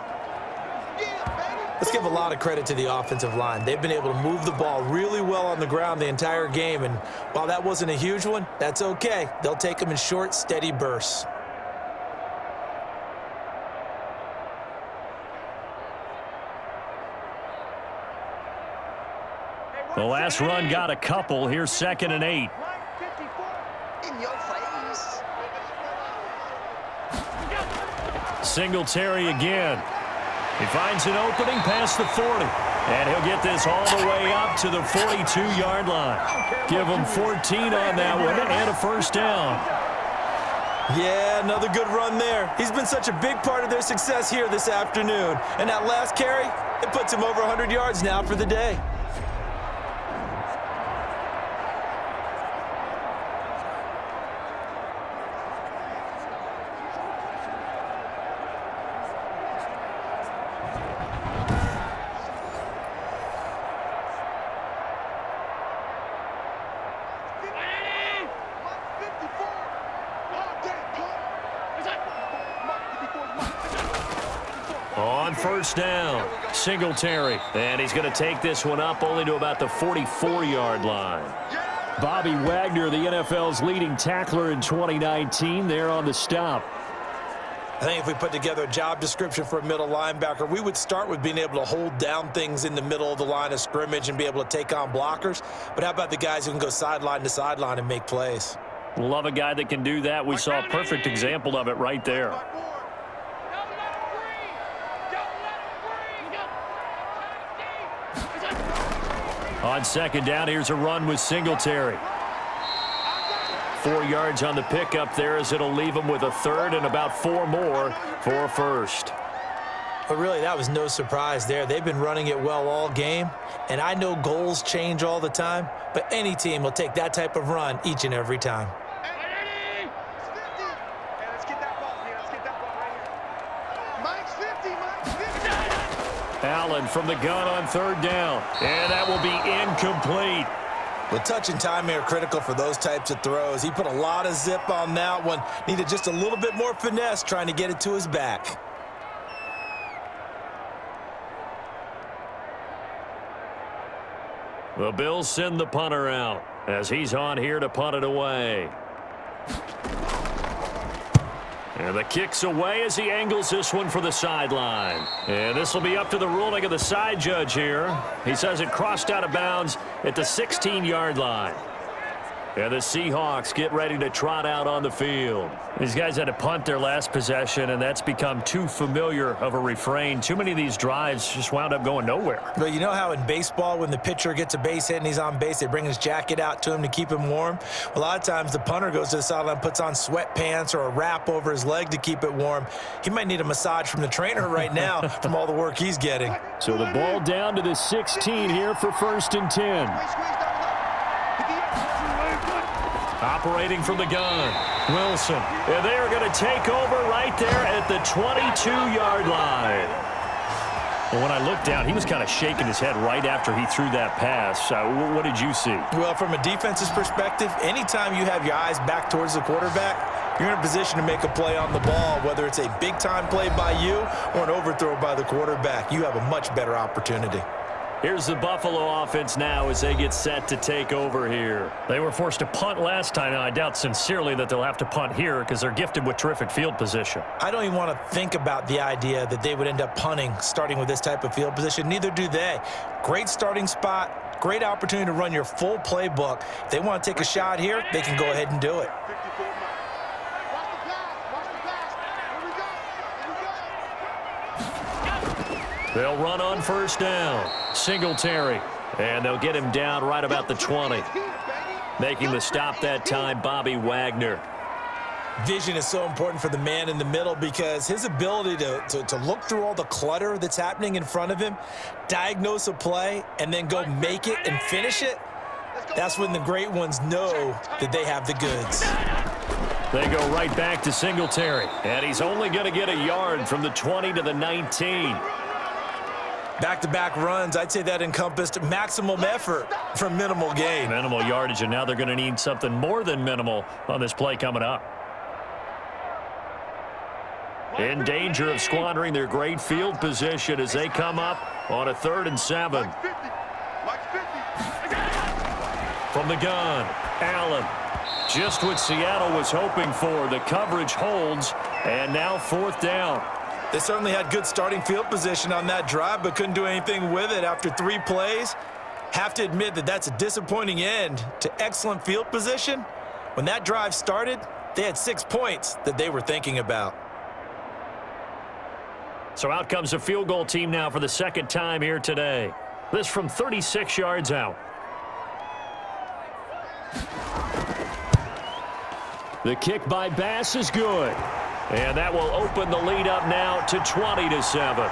Let's give a lot of credit to the offensive line. They've been able to move the ball really well on the ground the entire game, and while that wasn't a huge one, that's okay. They'll take them in short, steady bursts. The last run got a couple. Here's 2nd and 8. In your face. Singletary again. He finds an opening past the 40. And he'll get this all the way up to the 42-yard line. Give him 14 on that one and a first down. Yeah, another good run there. He's been such a big part of their success here this afternoon. And that last carry, it puts him over 100 yards now for the day. On first down, Singletary. And he's going to take this one up only to about the 44-yard line. Bobby Wagner, the NFL's leading tackler in 2019, there on the stop. I think if we put together a job description for a middle linebacker, we would start with being able to hold down things in the middle of the line of scrimmage and be able to take on blockers. But how about the guys who can go sideline to sideline and make plays? Love a guy that can do that. We saw a perfect example of it right there. On 2nd down, here's a run with Singletary. 4 yards on the pickup there as it'll leave him with a 3rd and about 4 more for a first. But really, that was no surprise there. They've been running it well all game. And I know goals change all the time, but any team will take that type of run each and every time. Allen from the gun on 3rd down. And that will be incomplete. Well, touch and timing are critical for those types of throws. He put a lot of zip on that one. Needed just a little bit more finesse trying to get it to his back. The Bills send the punter out as he's on here to punt it away. And the kick's away as he angles this one for the sideline. And this will be up to the ruling of the side judge here. He says it crossed out of bounds at the 16-yard line. And the Seahawks get ready to trot out on the field. These guys had to punt their last possession, and that's become too familiar of a refrain. Too many of these drives just wound up going nowhere. But you know how in baseball, when the pitcher gets a base hit and he's on base, they bring his jacket out to him to keep him warm? A lot of times the punter goes to the sideline, puts on sweatpants or a wrap over his leg to keep it warm. He might need a massage from the trainer right now from all the work he's getting. So the ball down to the 16 here for 1st and 10. Operating from the gun, Wilson. And they are going to take over right there at the 22-yard line. Well, when I looked down, he was kind of shaking his head right after he threw that pass. What did you see? Well, from a defense's perspective, anytime you have your eyes back towards the quarterback, you're in a position to make a play on the ball, whether it's a big-time play by you or an overthrow by the quarterback. You have a much better opportunity. Here's the Buffalo offense now as they get set to take over here. They were forced to punt last time, and I doubt sincerely that they'll have to punt here because they're gifted with terrific field position. I don't even want to think about the idea that they would end up punting starting with this type of field position. Neither do they. Great starting spot, great opportunity to run your full playbook. If they want to take a shot here, they can go ahead and do it. They'll run on 1st down. Singletary. And they'll get him down right about the 20. Making the stop that time, Bobby Wagner. Vision is so important for the man in the middle because his ability to look through all the clutter that's happening in front of him, diagnose a play, and then go make it and finish it, that's when the great ones know that they have the goods. They go right back to Singletary. And he's only going to get a yard from the 20 to the 19. Back-to-back runs, I'd say that encompassed maximum effort for minimal gain. Minimal yardage, and now they're going to need something more than minimal on this play coming up. In danger of squandering their great field position as they come up on a 3rd and 7. From the gun, Allen. Just what Seattle was hoping for. The coverage holds, and now 4th down. They certainly had good starting field position on that drive, but couldn't do anything with it after 3 plays. Have to admit that that's a disappointing end to excellent field position. When that drive started, they had 6 points that they were thinking about. So out comes a field goal team now for the second time here today. This from 36 yards out. The kick by Bass is good. And that will open the lead up now to 20-7.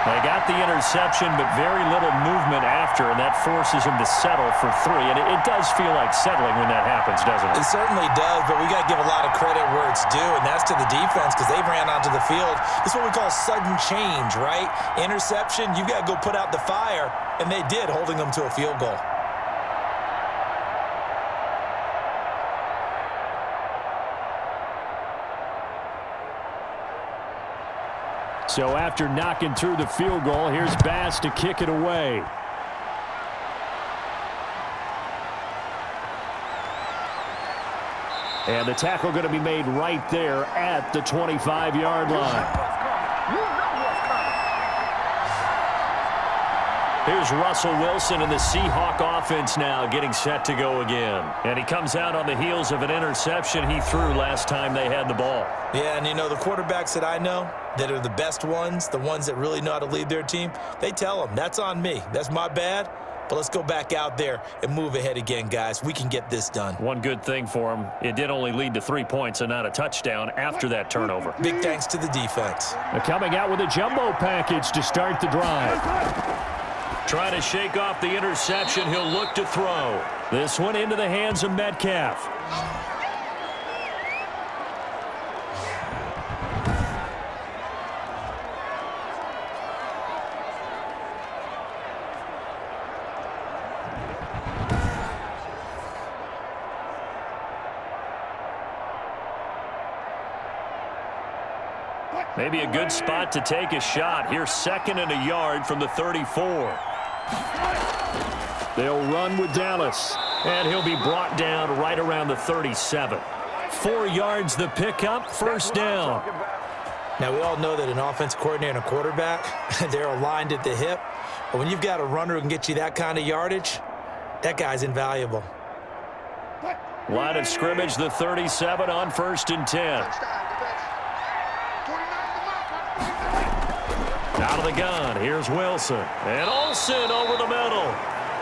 They got the interception, but very little movement after, and that forces him to settle for 3. And it does feel like settling when that happens, doesn't it? It certainly does, but we got to give a lot of credit where it's due, and that's to the defense because they ran onto the field. This is what we call sudden change, right? Interception, you've got to go put out the fire, and they did, holding them to a field goal. So after knocking through the field goal, here's Bass to kick it away. And the tackle going to be made right there at the 25-yard line. Here's Russell Wilson and the Seahawk offense now getting set to go again. And he comes out on the heels of an interception he threw last time they had the ball. Yeah, and you know, the quarterbacks that I know that are the best ones, the ones that really know how to lead their team, they tell them, that's on me. That's my bad. But let's go back out there and move ahead again, guys. We can get this done. One good thing for him, it did only lead to 3 points and not a touchdown after that turnover. Big thanks to the defense. They're coming out with a jumbo package to start the drive. Trying to shake off the interception, he'll look to throw. This one into the hands of Metcalf. Maybe a good spot to take a shot. Here's 2nd and a yard from the 34. They'll run with Dallas, and he'll be brought down right around the 37. 4 yards the pickup, first down. Now, we all know that an offense coordinator and a quarterback, they're aligned at the hip. But when you've got a runner who can get you that kind of yardage, that guy's invaluable. Line of scrimmage, the 37 on 1st and 10. Out of the gun, here's Wilson. And Olsen over the middle.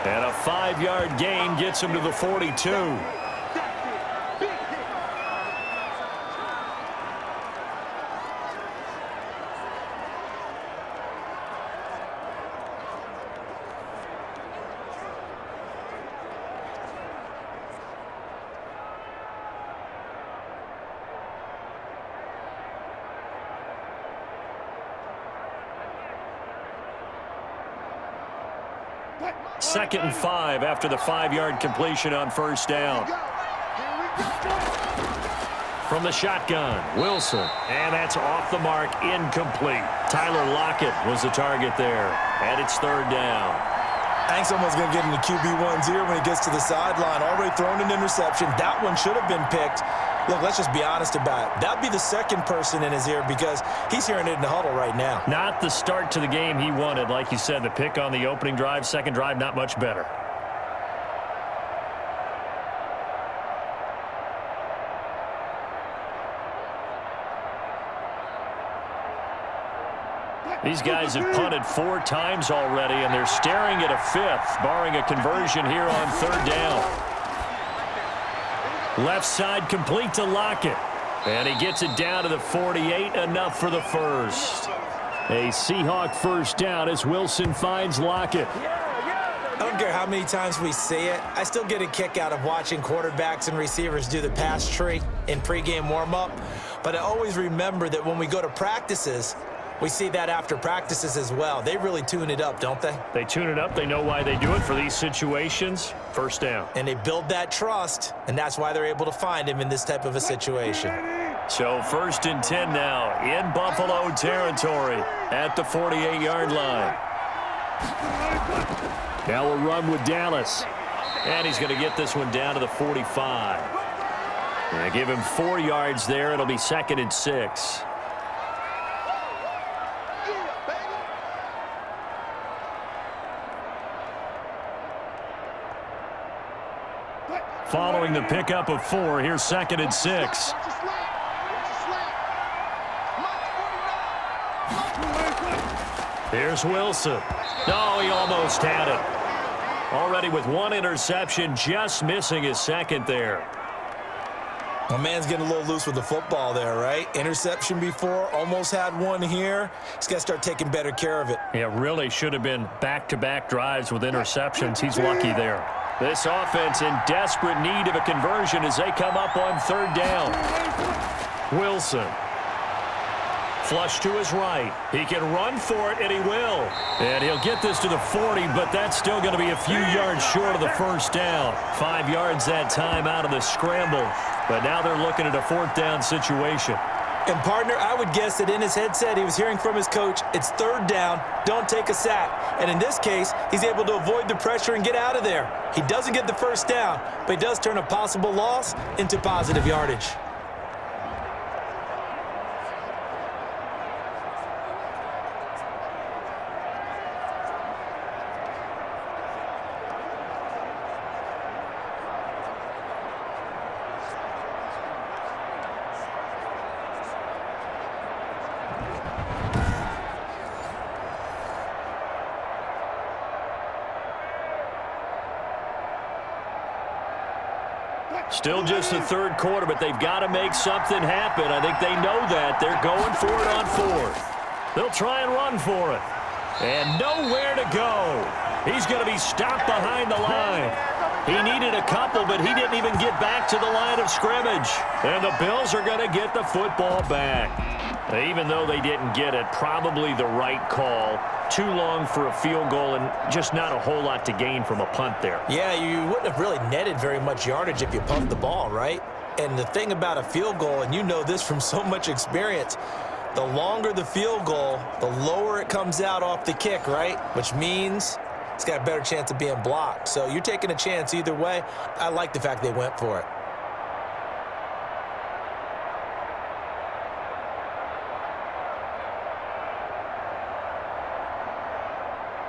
And a 5-yard gain gets him to the 42. Second and 5 after the 5-yard completion on first down. From the shotgun, Wilson. And that's off the mark, incomplete. Tyler Lockett was the target there. And it's 3rd down. I think someone's going to get in the QB1's ear when he gets to the sideline. Already thrown an interception. That one should have been picked. Look, let's just be honest about it. That'd be the second person in his ear because he's hearing it in the huddle right now. Not the start to the game he wanted. Like you said, the pick on the opening drive, second drive, not much better. These guys have punted 4 times already, and they're staring at a 5th, barring a conversion here on 3rd down. Left side complete to Lockett. And he gets it down to the 48, enough for the first. A Seahawk first down as Wilson finds Lockett. I don't care how many times we see it. I still get a kick out of watching quarterbacks and receivers do the pass tree in pregame warm-up. But I always remember that when we go to practices, we see that after practices as well. They really tune it up, don't they? They tune it up. They know why they do it for these situations. First down. And they build that trust, and that's why they're able to find him in this type of a situation. So 1st and 10 now in Buffalo territory at the 48-yard line. Now we'll run with Dallas. And he's going to get this one down to the 45. And give him 4 yards there. It'll be 2nd and 6. following the pickup of 4. Here's 2nd and 6. Here's Wilson. Oh, he almost had it. Already with 1 interception, just missing his 2nd there. My man's getting a little loose with the football there, right? Interception before, almost had 1 here. He's got to start taking better care of it. Yeah, really should have been back-to-back drives with interceptions. He's lucky there. This offense in desperate need of a conversion as they come up on 3rd down. Wilson. Flush to his right. He can run for it, and he will. And he'll get this to the 40, but that's still going to be a few yards short of the 1st down. 5 yards that time out of the scramble. But now they're looking at a 4th down situation. And, partner, I would guess that in his headset he was hearing from his coach, it's 3rd down, don't take a sack. And in this case, he's able to avoid the pressure and get out of there. He doesn't get the 1st down, but he does turn a possible loss into positive yardage. Still just the 3rd quarter, but they've got to make something happen. I think they know that. They're going for it on 4th. They'll try and run for it. And nowhere to go. He's going to be stopped behind the line. He needed a couple, but he didn't even get back to the line of scrimmage. And the Bills are going to get the football back. Even though they didn't get it, probably the right call. Too long for a field goal and just not a whole lot to gain from a punt there. Yeah, you wouldn't have really netted very much yardage if you pumped the ball, right? And the thing about a field goal, and you know this from so much experience, the longer the field goal, the lower it comes out off the kick, right? Which means it's got a better chance of being blocked. So you're taking a chance either way. I like the fact they went for it.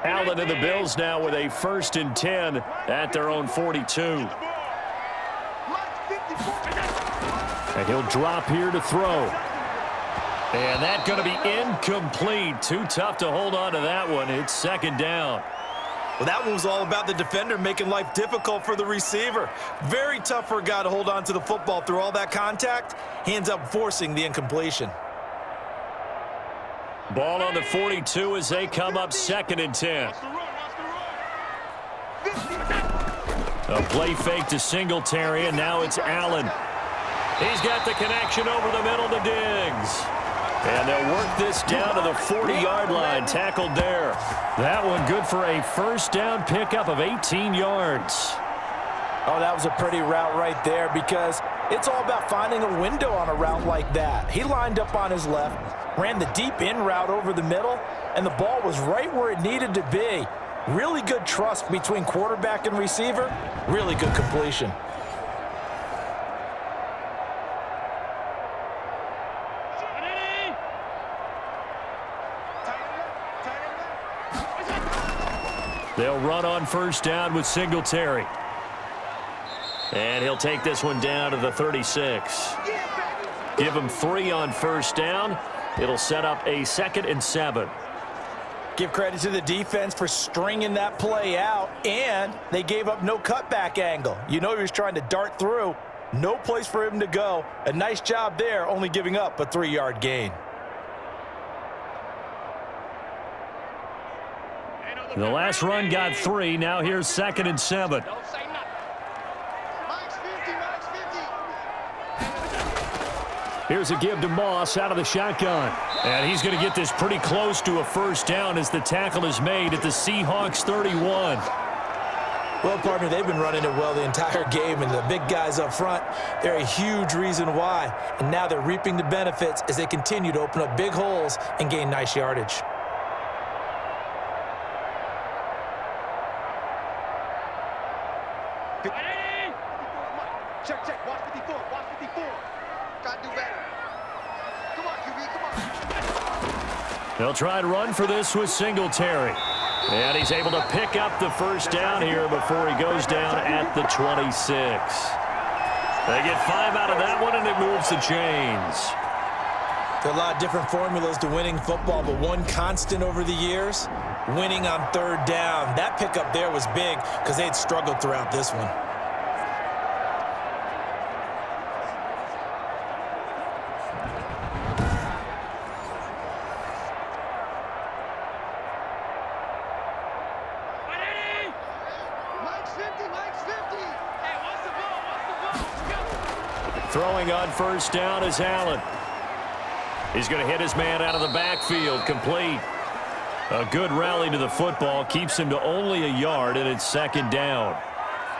Allen and the Bills now with a 1st and 10 at their own 42. And he'll drop here to throw. And that's going to be incomplete. Too tough to hold on to that one. It's 2nd down. Well, that one was all about the defender making life difficult for the receiver. Very tough for a guy to hold on to the football through all that contact. He ends up forcing the incompletion. Ball on the 42 as they come up 2nd and 10. A play fake to Singletary, and now it's Allen. He's got the connection over the middle to Diggs. And they'll work this down to the 40-yard line, tackled there. That one good for a 1st down pickup of 18 yards. Oh, that was a pretty route right there because it's all about finding a window on a route like that. He lined up on his left, ran the deep in route over the middle, and the ball was right where it needed to be. Really good trust between quarterback and receiver. Really good completion. They'll run on 1st down with Singletary. And he'll take this one down to the 36. Give him 3 on 1st down. It'll set up a 2nd and 7. Give credit to the defense for stringing that play out, and they gave up no cutback angle. You know he was trying to dart through. No place for him to go. A nice job there, only giving up a 3-yard gain. The last run got 3. Now here's 2nd and 7. Here's a give to Moss out of the shotgun. And he's going to get this pretty close to a 1st down as the tackle is made at the Seahawks 31. Well, partner, they've been running it well the entire game, and the big guys up front, they're a huge reason why. And now they're reaping the benefits as they continue to open up big holes and gain nice yardage. Check. Watch 54. Watch 54. Gotta do better. Come on, QB. Come on. They'll try to run for this with Singletary. And he's able to pick up the first down here before he goes down at the 26. They get 5 out of that one, and it moves the chains. There are a lot of different formulas to winning football, but one constant over the years, winning on third down. That pickup there was big because they had struggled throughout this one. Throwing on first down is Allen. He's going to hit his man out of the backfield, complete. A good rally to the football, keeps him to only a yard, and it's second down.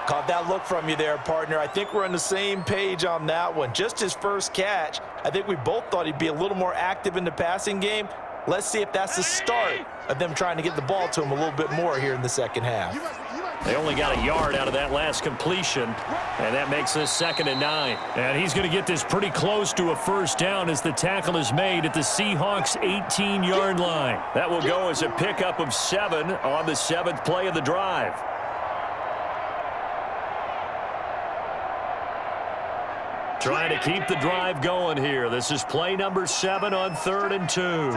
Caught that look from you there, partner. I think we're on the same page on that one. Just his first catch, I think we both thought he'd be a little more active in the passing game. Let's see if that's the start of them trying to get the ball to him a little bit more here in the second half. They only got a yard out of that last completion, and that makes this 2nd and 9. And he's going to get this pretty close to a first down as the tackle is made at the Seahawks' 18-yard line. That will go as a pickup of 7 on the 7th play of the drive. Trying to keep the drive going here. This is play number 7 on 3rd and 2.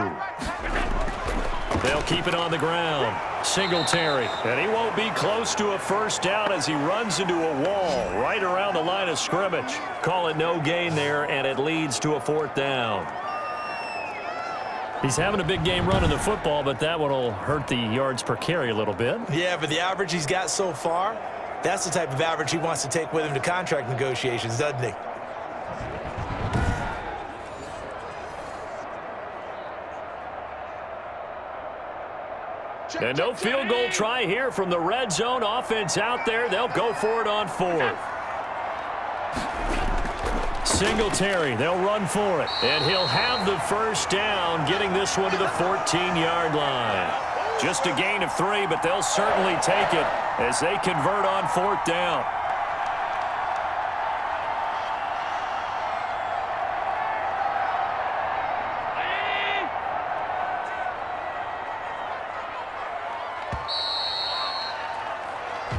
They'll keep it on the ground. Singletary, and he won't be close to a first down as he runs into a wall right around the line of scrimmage. Call it no gain there, and it leads to a 4th down. He's having a big game running the football, but that one will hurt the yards per carry a little bit. Yeah, but the average he's got so far, that's the type of average he wants to take with him to contract negotiations, doesn't he? And no field goal try here from the red zone offense out there. They'll go for it on 4th. Singletary, they'll run for it. And he'll have the first down, getting this one to the 14-yard line. Just a gain of 3, but they'll certainly take it as they convert on 4th down.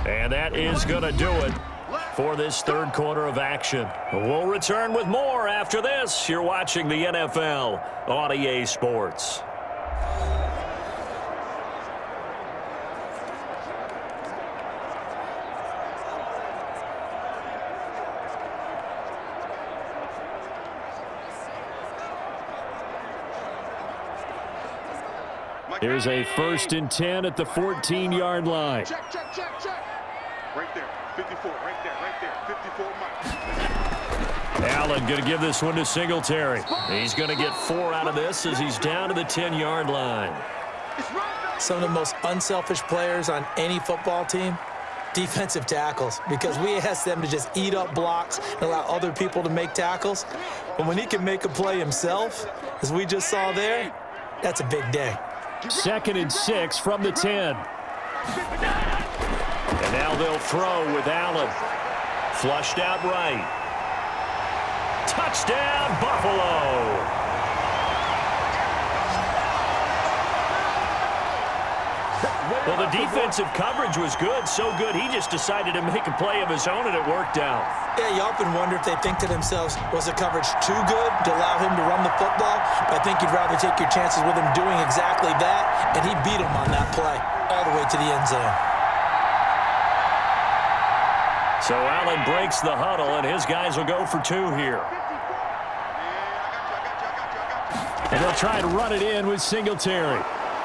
And that is going to do it for this 3rd quarter of action. We'll return with more after this. You're watching the NFL on EA Sports. Here's a 1st and 10 at the 14-yard line. Check. Right there, 54, right there, 54 miles. Allen going to give this one to Singletary. He's going to get 4 out of this as he's down to the 10-yard line. Some of the most unselfish players on any football team, defensive tackles, because we ask them to just eat up blocks and allow other people to make tackles. But when he can make a play himself, as we just saw there, that's a big day. 2nd and 6 from the 10. And now they'll throw with Allen. Flushed out right. Touchdown, Buffalo. Well, the defensive coverage was good, so good he just decided to make a play of his own, and it worked out. Yeah, you often wonder if they think to themselves, was the coverage too good to allow him to run the football? But I think you'd rather take your chances with him doing exactly that, and he beat him on that play all the way to the end zone. So Allen breaks the huddle, and his guys will go for 2 here. And they'll try to run it in with Singletary.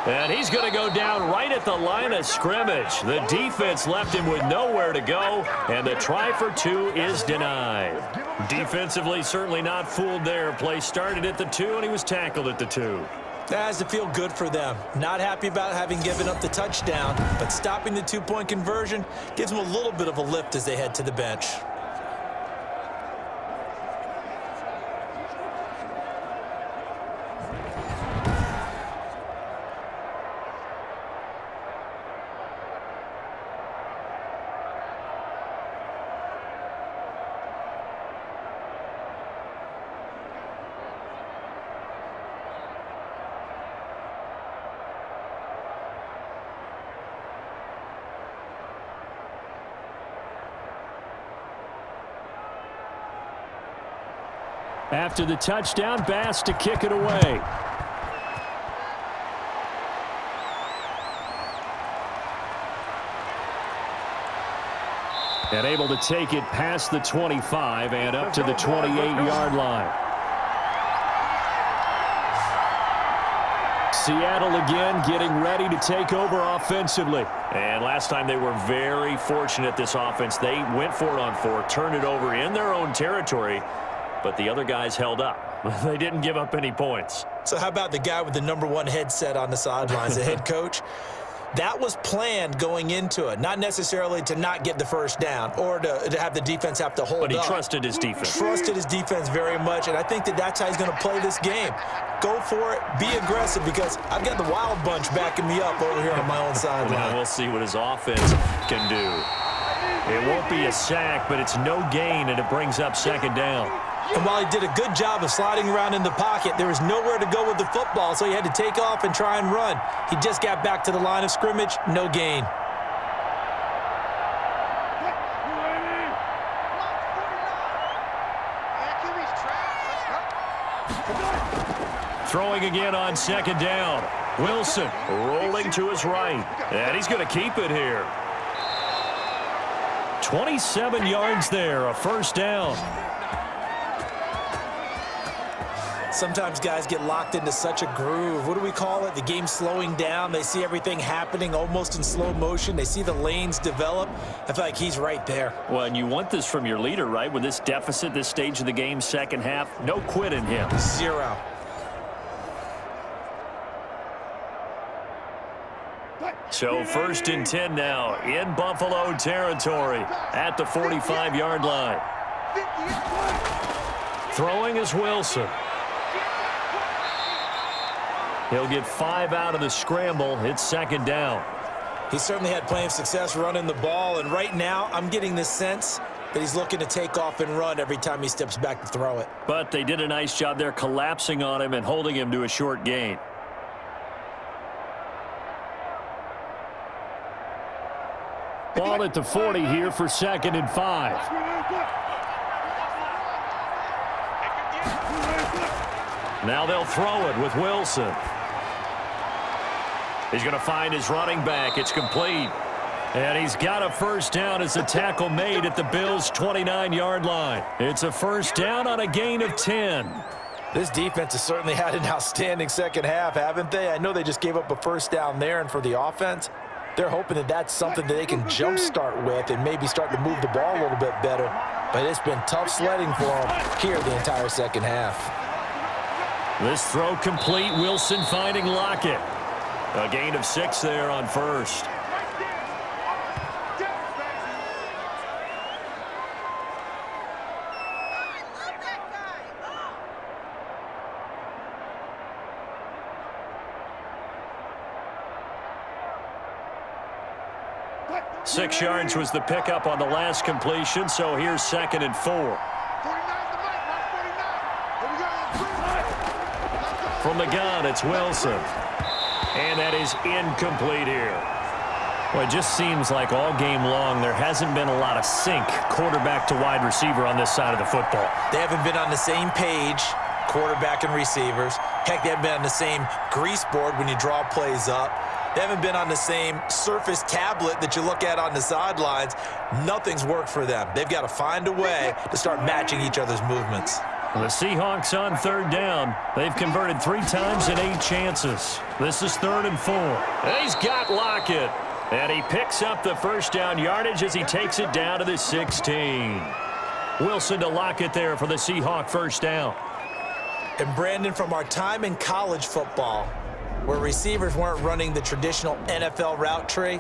And he's going to go down right at the line of scrimmage. The defense left him with nowhere to go, and the try for 2 is denied. Defensively, certainly not fooled there. Play started at the 2, and he was tackled at the 2. That has to feel good for them. Not happy about having given up the touchdown, but stopping the 2-point conversion gives them a little bit of a lift as they head to the bench. After the touchdown, Bass to kick it away. And able to take it past the 25 and up to the 28-yard line. Seattle again getting ready to take over offensively. And last time they were very fortunate, this offense. They went for it on 4, turned it over in their own territory, but the other guys held up. They didn't give up any points. So how about the guy with the #1 headset on the sidelines, the head coach? That was planned going into it, not necessarily to not get the first down or to have the defense have to hold up. But he trusted his defense. Trusted his defense very much, and I think that's how he's going to play this game. Go for it, be aggressive, because I've got the wild bunch backing me up over here on my own sideline. Well, we'll see what his offense can do. It won't be a sack, but it's no gain, and it brings up second down. And while he did a good job of sliding around in the pocket, there was nowhere to go with the football, so he had to take off and try and run. He just got back to the line of scrimmage, no gain. Throwing again on second down. Wilson rolling to his right. And he's going to keep it here. 27 yards there, a first down. Sometimes guys get locked into such a groove. What do we call it? The game slowing down. They see everything happening almost in slow motion. They see the lanes develop. I feel like he's right there. Well, and you want this from your leader, right? With this deficit, this stage of the game, second half, no quit in him. 0. So 1st and 10 now in Buffalo territory at the 45-yard line. Throwing is Wilson. He'll get 5 out of the scramble. It's second down. He certainly had plenty of success running the ball, and right now I'm getting the sense that he's looking to take off and run every time he steps back to throw it. But they did a nice job there collapsing on him and holding him to a short gain. Ball at the 40 here for 2nd and 5. Now they'll throw it with Wilson. He's going to find his running back. It's complete. And he's got a first down as the tackle made at the Bills' 29-yard line. It's a first down on a gain of 10. This defense has certainly had an outstanding second half, haven't they? I know they just gave up a first down there, and for the offense, they're hoping that that's something that they can jumpstart with and maybe start to move the ball a little bit better. But it's been tough sledding for them here the entire second half. This throw complete. Wilson finding Lockett. A gain of 6 there on first. Six yards was the pickup on the last completion, so here's 2nd and 4. From the gun, it's Wilson. And that is incomplete here. Well, it just seems like all game long there hasn't been a lot of sync quarterback to wide receiver on this side of the football. They haven't been on the same page, quarterback and receivers. Heck, they haven't been on the same grease board when you draw plays up. They haven't been on the same surface tablet that you look at on the sidelines. Nothing's worked for them. They've got to find a way to start matching each other's movements. The Seahawks on 3rd down. They've converted 3 times in 8 chances. This is 3rd and 4. And he's got Lockett. And he picks up the first down yardage as he takes it down to the 16. Wilson to Lockett there for the Seahawk first down. And Brandon, from our time in college football, where receivers weren't running the traditional NFL route tree,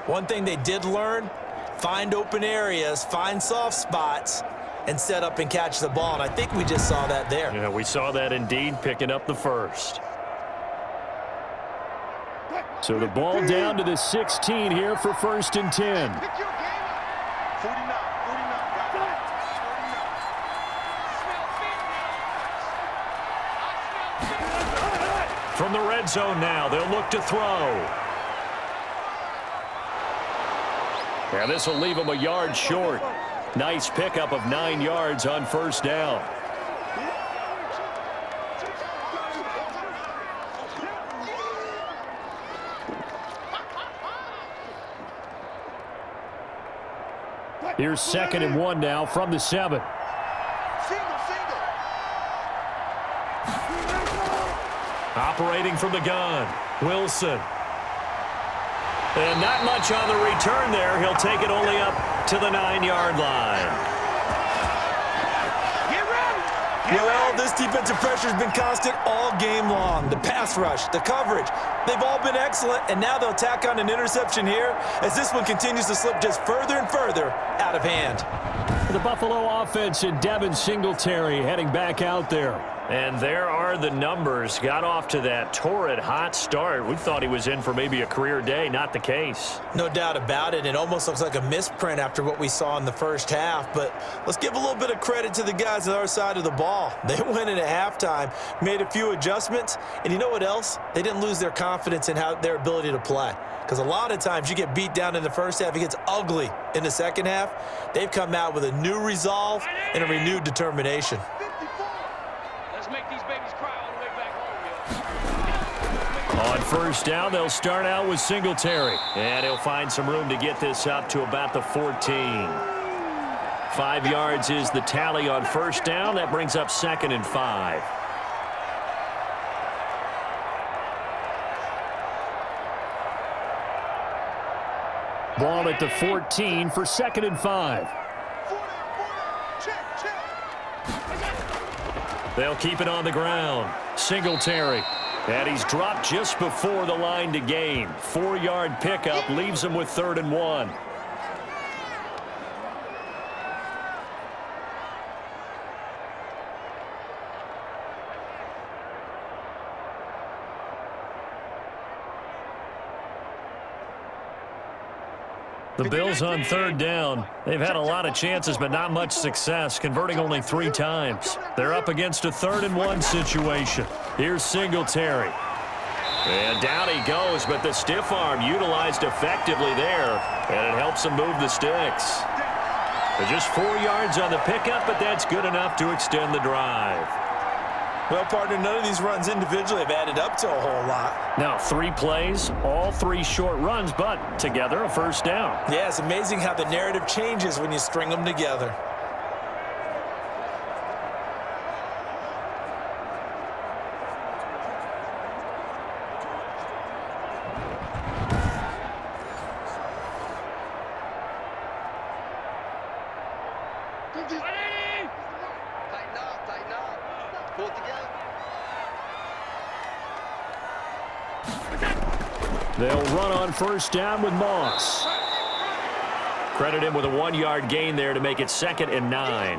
one thing they did learn, find open areas, find soft spots, and set up and catch the ball. And I think we just saw that there. Yeah, we saw that indeed, picking up the first. So the ball down to the 16 here for 1st and 10. From the red zone now, they'll look to throw. And this will leave him a yard short. Nice pickup of 9 yards on first down. Here's 2nd and 1 now from the 7. Operating from the gun, Wilson. And not much on the return there. He'll take it only up to the 9-yard line. Well, this defensive pressure has been constant all game long. The pass rush, the coverage, they've all been excellent, and now they'll tack on an interception here as this one continues to slip just further and further out of hand. The Buffalo offense and Devin Singletary heading back out there. And there are the numbers. Got off to that torrid hot start. We thought he was in for maybe a career day. Not the case. No doubt about it. It almost looks like a misprint after what we saw in the first half. But let's give a little bit of credit to the guys on our side of the ball. They went in at halftime, made a few adjustments, and you know what else? They didn't lose their confidence in their ability to play. Because a lot of times you get beat down in the first half, it gets ugly in the second half. They've come out with a new resolve and a renewed determination. On first down, they'll start out with Singletary. And he'll find some room to get this up to about the 14. 5 yards is the tally on first down. That brings up 2nd and 5. Ball at the 14 for 2nd and 5. They'll keep it on the ground. Singletary. And he's dropped just before the line to gain. 4-yard pickup leaves him with 3rd and 1. The Bills on 3rd down. They've had a lot of chances, but not much success, converting only 3 times. They're up against a 3rd and 1 situation. Here's Singletary. And down he goes, but the stiff arm utilized effectively there, and it helps him move the sticks. They're just 4 yards on the pickup, but that's good enough to extend the drive. Well, partner, none of these runs individually have added up to a whole lot. Now, 3 plays, all 3 short runs, but together a first down. Yeah, it's amazing how the narrative changes when you string them together. They'll run on first down with Moss. Credit him with a 1-yard gain there to make it 2nd and 9.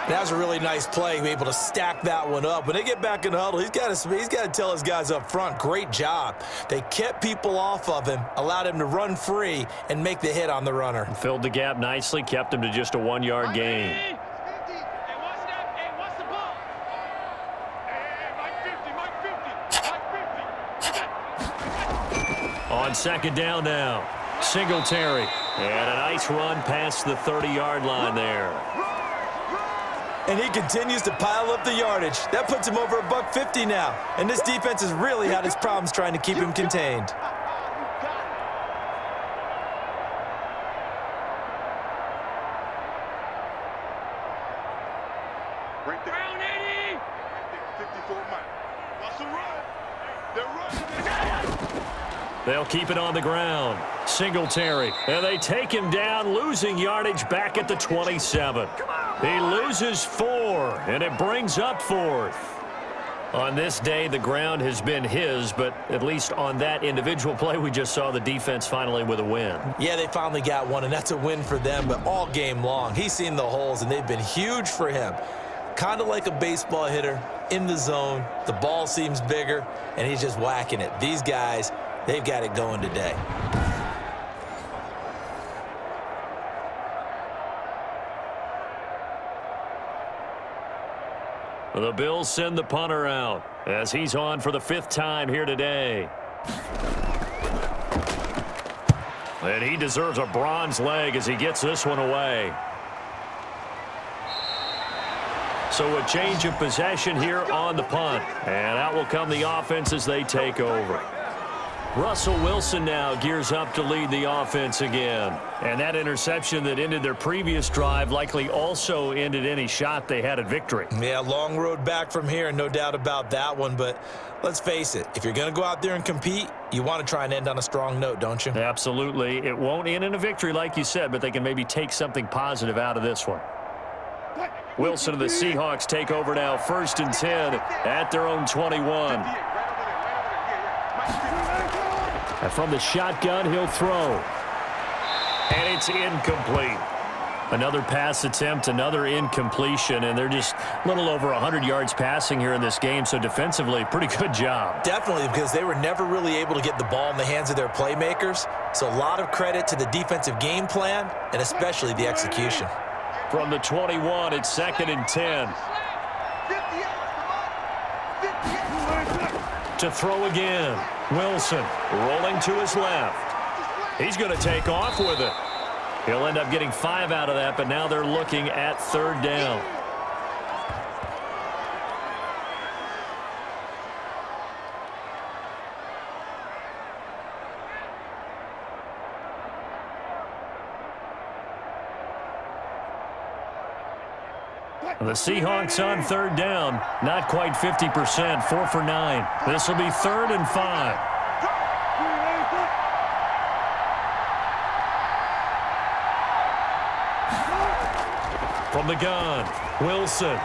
That was a really nice play, able to stack that one up. When they get back in the huddle, he's got to tell his guys up front, great job. They kept people off of him, allowed him to run free and make the hit on the runner. Filled the gap nicely, kept him to just a 1-yard gain. On 2nd down now, Singletary. And a nice run past the 30-yard line there. And he continues to pile up the yardage. That puts him over $150 now. And this defense has really had its problems trying to keep him contained. They'll keep it on the ground. Singletary. And they take him down, losing yardage back at the 27. He loses 4, and it brings up 4th. On this day, the ground has been his, but at least on that individual play, we just saw the defense finally with a win. Yeah, they finally got one, and that's a win for them, but all game long, he's seen the holes, and they've been huge for him. Kind of like a baseball hitter in the zone. The ball seems bigger, and he's just whacking it. These guys, they've got it going today. The Bills send the punter out as he's on for the 5th time here today. And he deserves a bronze leg as he gets this one away. So a change of possession here on the punt. And out will come the offense as they take over. Russell Wilson now gears up to lead the offense again. And that interception that ended their previous drive likely also ended any shot they had at victory. Yeah, long road back from here, no doubt about that one. But let's face it, if you're going to go out there and compete, you want to try and end on a strong note, don't you? Absolutely. It won't end in a victory like you said, but they can maybe take something positive out of this one. Wilson and the Seahawks take over now, 1st and 10 at their own 21. And from the shotgun, he'll throw. And it's incomplete. Another pass attempt, another incompletion, and they're just a little over 100 yards passing here in this game, so defensively, pretty good job. Definitely, because they were never really able to get the ball in the hands of their playmakers. So a lot of credit to the defensive game plan, and especially the execution. From the 21, it's 2nd and 10. To throw again. Wilson rolling to his left. He's going to take off with it. He'll end up getting 5 out of that, but now they're looking at 3rd down. The Seahawks on 3rd down, not quite 50%, 4 for 9. This will be 3rd and 5. From the gun, Wilson.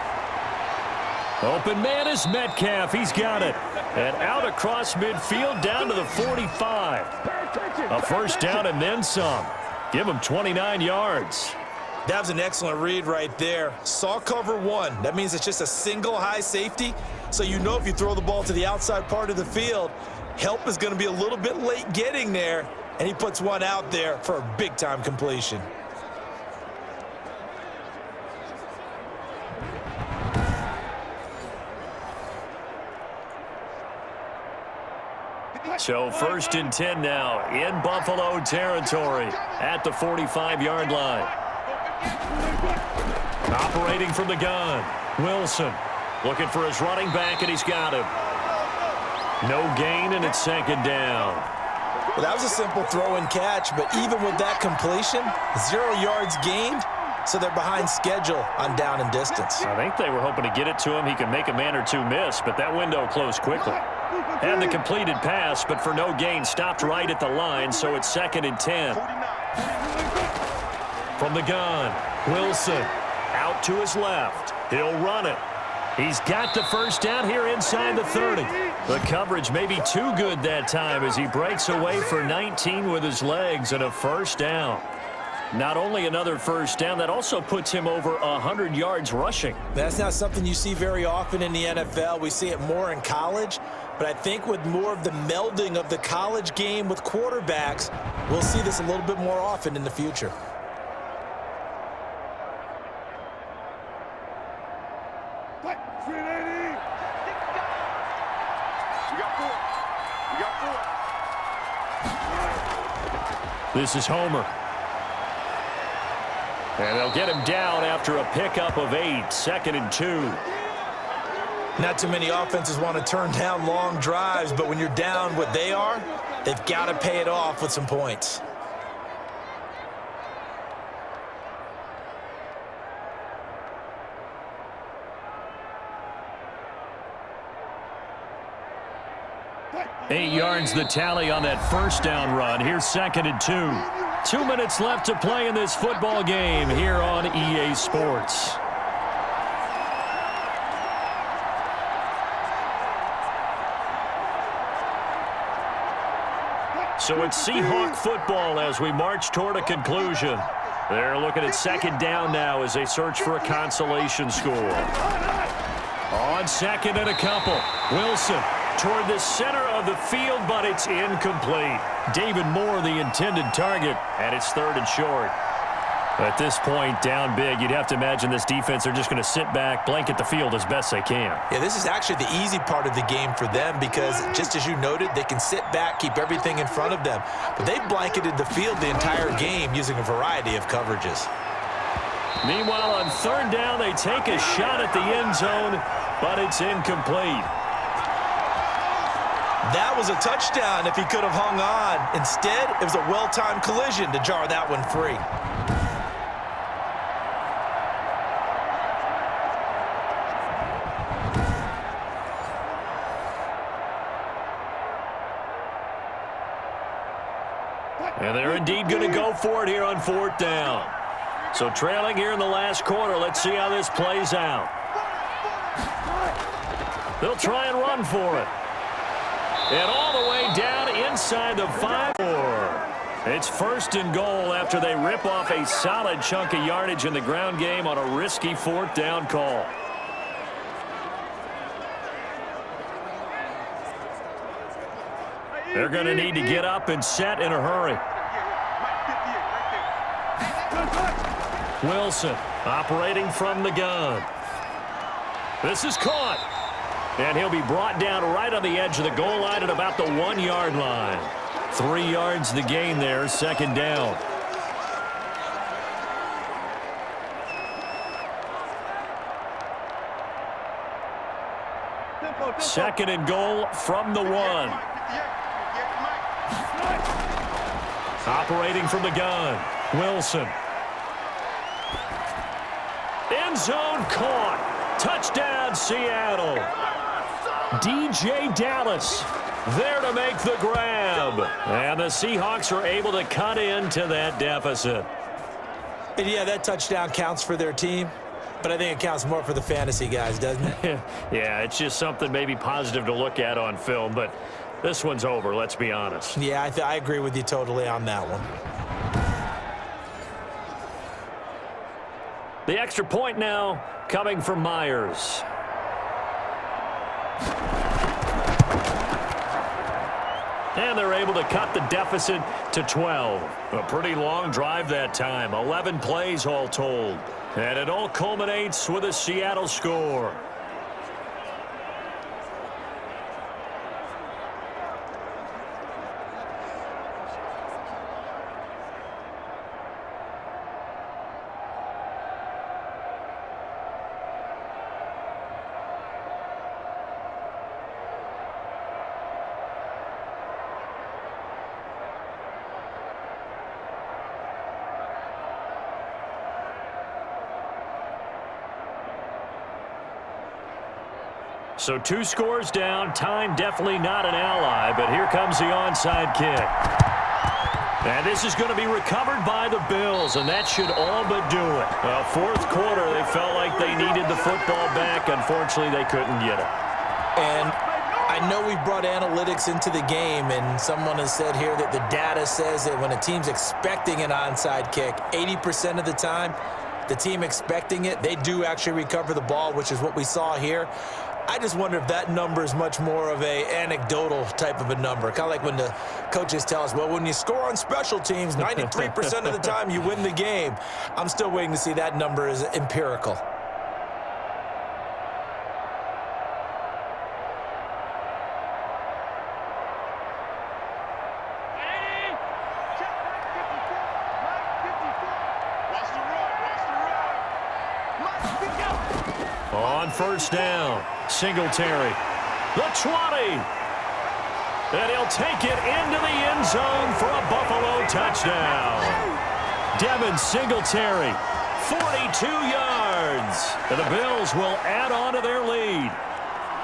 Open man is Metcalf. He's got it. And out across midfield down to the 45. A 1st down and then some. Give him 29 yards. That was an excellent read right there. Saw cover 1. That means it's just a single high safety. So you know if you throw the ball to the outside part of the field, help is going to be a little bit late getting there. And he puts one out there for a big-time completion. So 1st and 10 now in Buffalo territory at the 45-yard line. Operating from the gun, Wilson looking for his running back, and he's got him. No gain, and it's 2nd down. Well, that was a simple throw and catch, but even with that completion, 0 yards gained, so they're behind schedule on down and distance. I think they were hoping to get it to him. He could make a man or two miss, but that window closed quickly. And the completed pass, but for no gain, stopped right at the line, so it's 2nd and 10. From the gun, Wilson out to his left. He'll run it. He's got the 1st down here inside the 30. The coverage may be too good that time as he breaks away for 19 with his legs and a 1st down. Not only another 1st down, that also puts him over 100 yards rushing. That's not something you see very often in the NFL. We see it more in college. But I think with more of the melding of the college game with quarterbacks, we'll see this a little bit more often in the future. This is Homer. And they'll get him down after a pickup of 8, 2nd and 2. Not too many offenses want to turn down long drives, but when you're down what they are, they've got to pay it off with some points. Eight yards the tally on that 1st down run. Here's 2nd and 2. 2 minutes left to play in this football game here on EA Sports. So it's Seahawk football as we march toward a conclusion. They're looking at 2nd down now as they search for a consolation score. On 2nd and a couple, Wilson toward the center of the field, but it's incomplete. David Moore, the intended target, and it's 3rd and short. At this point, down big, you'd have to imagine this defense are just going to sit back, blanket the field as best they can. Yeah, this is actually the easy part of the game for them because, just as you noted, they can sit back, keep everything in front of them. But they've blanketed the field the entire game using a variety of coverages. Meanwhile, on 3rd down, they take a shot at the end zone, but it's incomplete. That was a touchdown if he could have hung on. Instead, it was a well-timed collision to jar that one free. And they're indeed going to go for it here on 4th down. So trailing here in the last quarter. Let's see how this plays out. They'll try and run for it. And all the way down inside the 5-4. It's 1st and goal after they rip off a solid chunk of yardage in the ground game on a risky 4th down call. They're going to need to get up and set in a hurry. Wilson operating from the gun. This is caught. And he'll be brought down right on the edge of the goal line at about the 1-yard line. 3 yards the gain there, 2nd down. Second and goal from the 1. Operating from the gun, Wilson. End zone caught. Touchdown, Seattle. DJ Dallas there to make the grab. And the Seahawks are able to cut into that deficit. And yeah, that touchdown counts for their team, but I think it counts more for the fantasy guys, doesn't it? Yeah, it's just something maybe positive to look at on film, but this one's over, let's be honest. Yeah, I agree with you totally on that one. The extra point now coming from Myers. And they're able to cut the deficit to 12. A pretty long drive that time. 11 plays all told. And it all culminates with a Seattle score. So 2 scores down. Time definitely not an ally, but here comes the onside kick. And this is going to be recovered by the Bills, and that should all but do it. Well, 4th quarter, they felt like they needed the football back. Unfortunately, they couldn't get it. And I know we've brought analytics into the game, and someone has said here that the data says that when a team's expecting an onside kick, 80% of the time, the team expecting it, they do actually recover the ball, which is what we saw here. I just wonder if that number is much more of a anecdotal type of a number. Kind of like when the coaches tell us, well, when you score on special teams, 93% of the time you win the game. I'm still waiting to see that number is empirical. On 1st down, Singletary, the 20. And he'll take it into the end zone for a Buffalo touchdown. Devin Singletary, 42 yards. And the Bills will add on to their lead.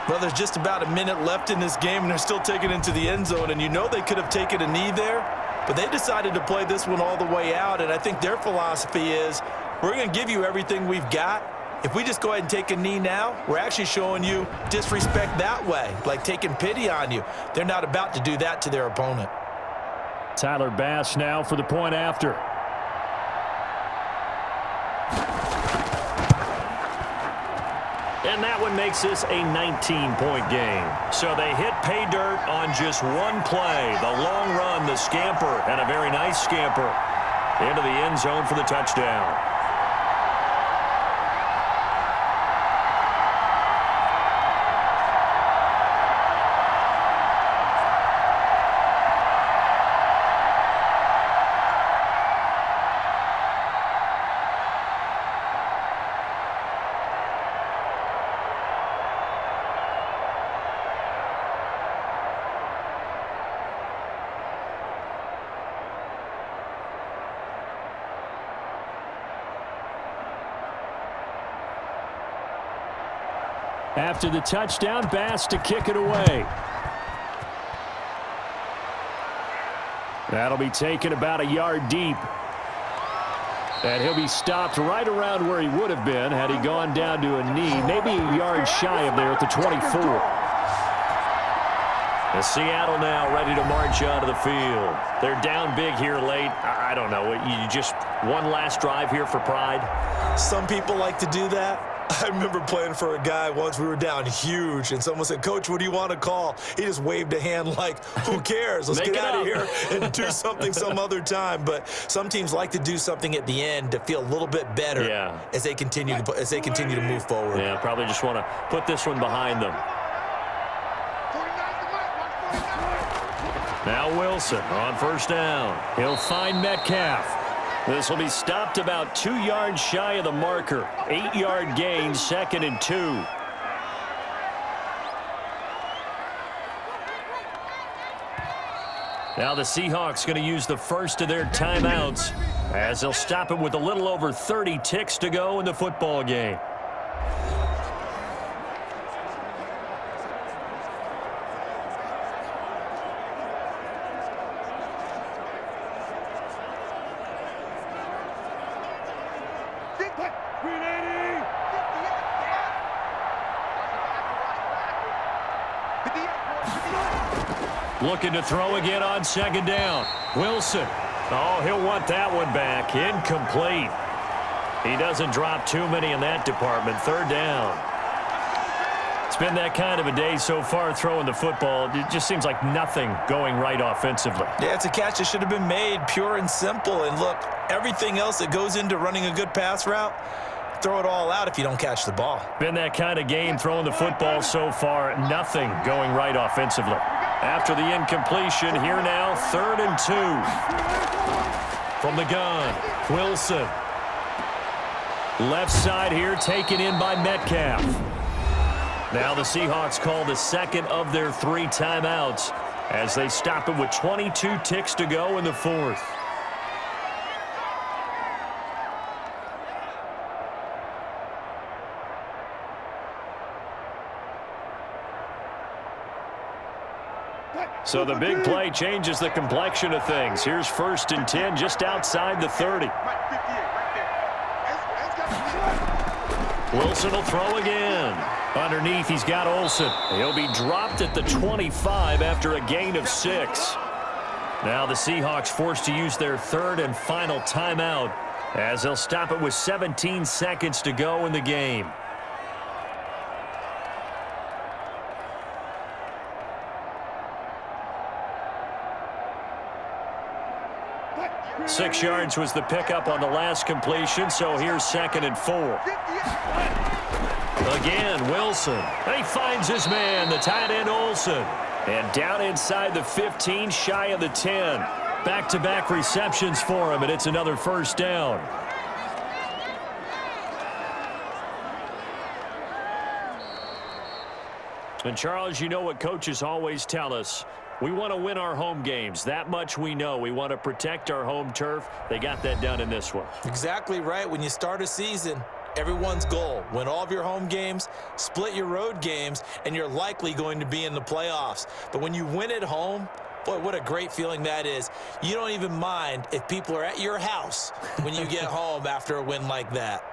Well, there's just about a minute left in this game, and they're still taking it into the end zone. And you know they could have taken a knee there, but they decided to play this one all the way out. And I think their philosophy is, we're going to give you everything we've got. If we just go ahead and take a knee now, we're actually showing you disrespect that way, like taking pity on you. They're not about to do that to their opponent. Tyler Bass now for the point after. And that one makes this a 19-point game. So they hit pay dirt on just one play. The long run, the scamper, and a very nice scamper into the end zone for the touchdown. After the touchdown, Bass to kick it away. That'll be taken about a yard deep. And he'll be stopped right around where he would have been had he gone down to a knee, maybe a yard shy of there at the 24. And Seattle now ready to march onto the field. They're down big here late. I don't know. You just one last drive here for pride? Some people like to do that. I remember playing for a guy once. We were down huge, and someone said, "Coach, what do you want to call?" He just waved a hand like, who cares? Let's get out of here and do something some other time. But some teams like to do something at the end to feel a little bit better as they continue to move forward. Yeah, probably just want to put this one behind them. Now Wilson on first down. He'll find Metcalf. This will be stopped about 2 yards shy of the marker. 8-yard gain, 2nd and 2. Now the Seahawks going to use the first of their timeouts as they'll stop it with a little over 30 ticks to go in the football game. Looking to throw again on 2nd down. Wilson. Oh, he'll want that one back. Incomplete. He doesn't drop too many in that department. 3rd down. It's been that kind of a day so far throwing the football. It just seems like nothing going right offensively. Yeah, it's a catch that should have been made, pure and simple. And look, everything else that goes into running a good pass route, throw it all out if you don't catch the ball. Been that kind of game throwing the football so far. Nothing going right offensively. After the incompletion, here now, 3rd and 2. From the gun, Wilson. Left side here, taken in by Metcalf. Now the Seahawks call the 2nd of their 3 timeouts as they stop it with 22 ticks to go in the 4th. So the big play changes the complexion of things. Here's 1st and 10 just outside the 30. Wilson will throw again. Underneath, he's got Olsen. He'll be dropped at the 25 after a gain of 6. Now the Seahawks forced to use their 3rd and final timeout as they'll stop it with 17 seconds to go in the game. Six yards was the pickup on the last completion, so here's 2nd and 4. Again, Wilson. He finds his man, the tight end Olsen. And down inside the 15, shy of the 10. Back-to-back receptions for him, and it's another 1st down. And Charles, you know what coaches always tell us. We want to win our home games. That much we know. We want to protect our home turf. They got that done in this one. Exactly right. When you start a season, everyone's goal, win all of your home games, split your road games, and you're likely going to be in the playoffs. But when you win at home, boy, what a great feeling that is. You don't even mind if people are at your house when you get home after a win like that.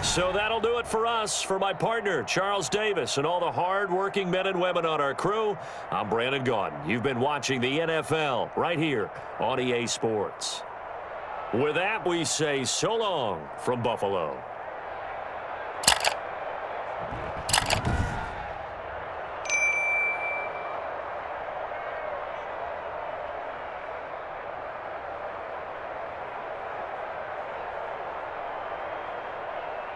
So that'll do it for us. For my partner, Charles Davis, and all the hard-working men and women on our crew, I'm Brandon Gaudin. You've been watching the NFL right here on EA Sports. With that, we say so long from Buffalo.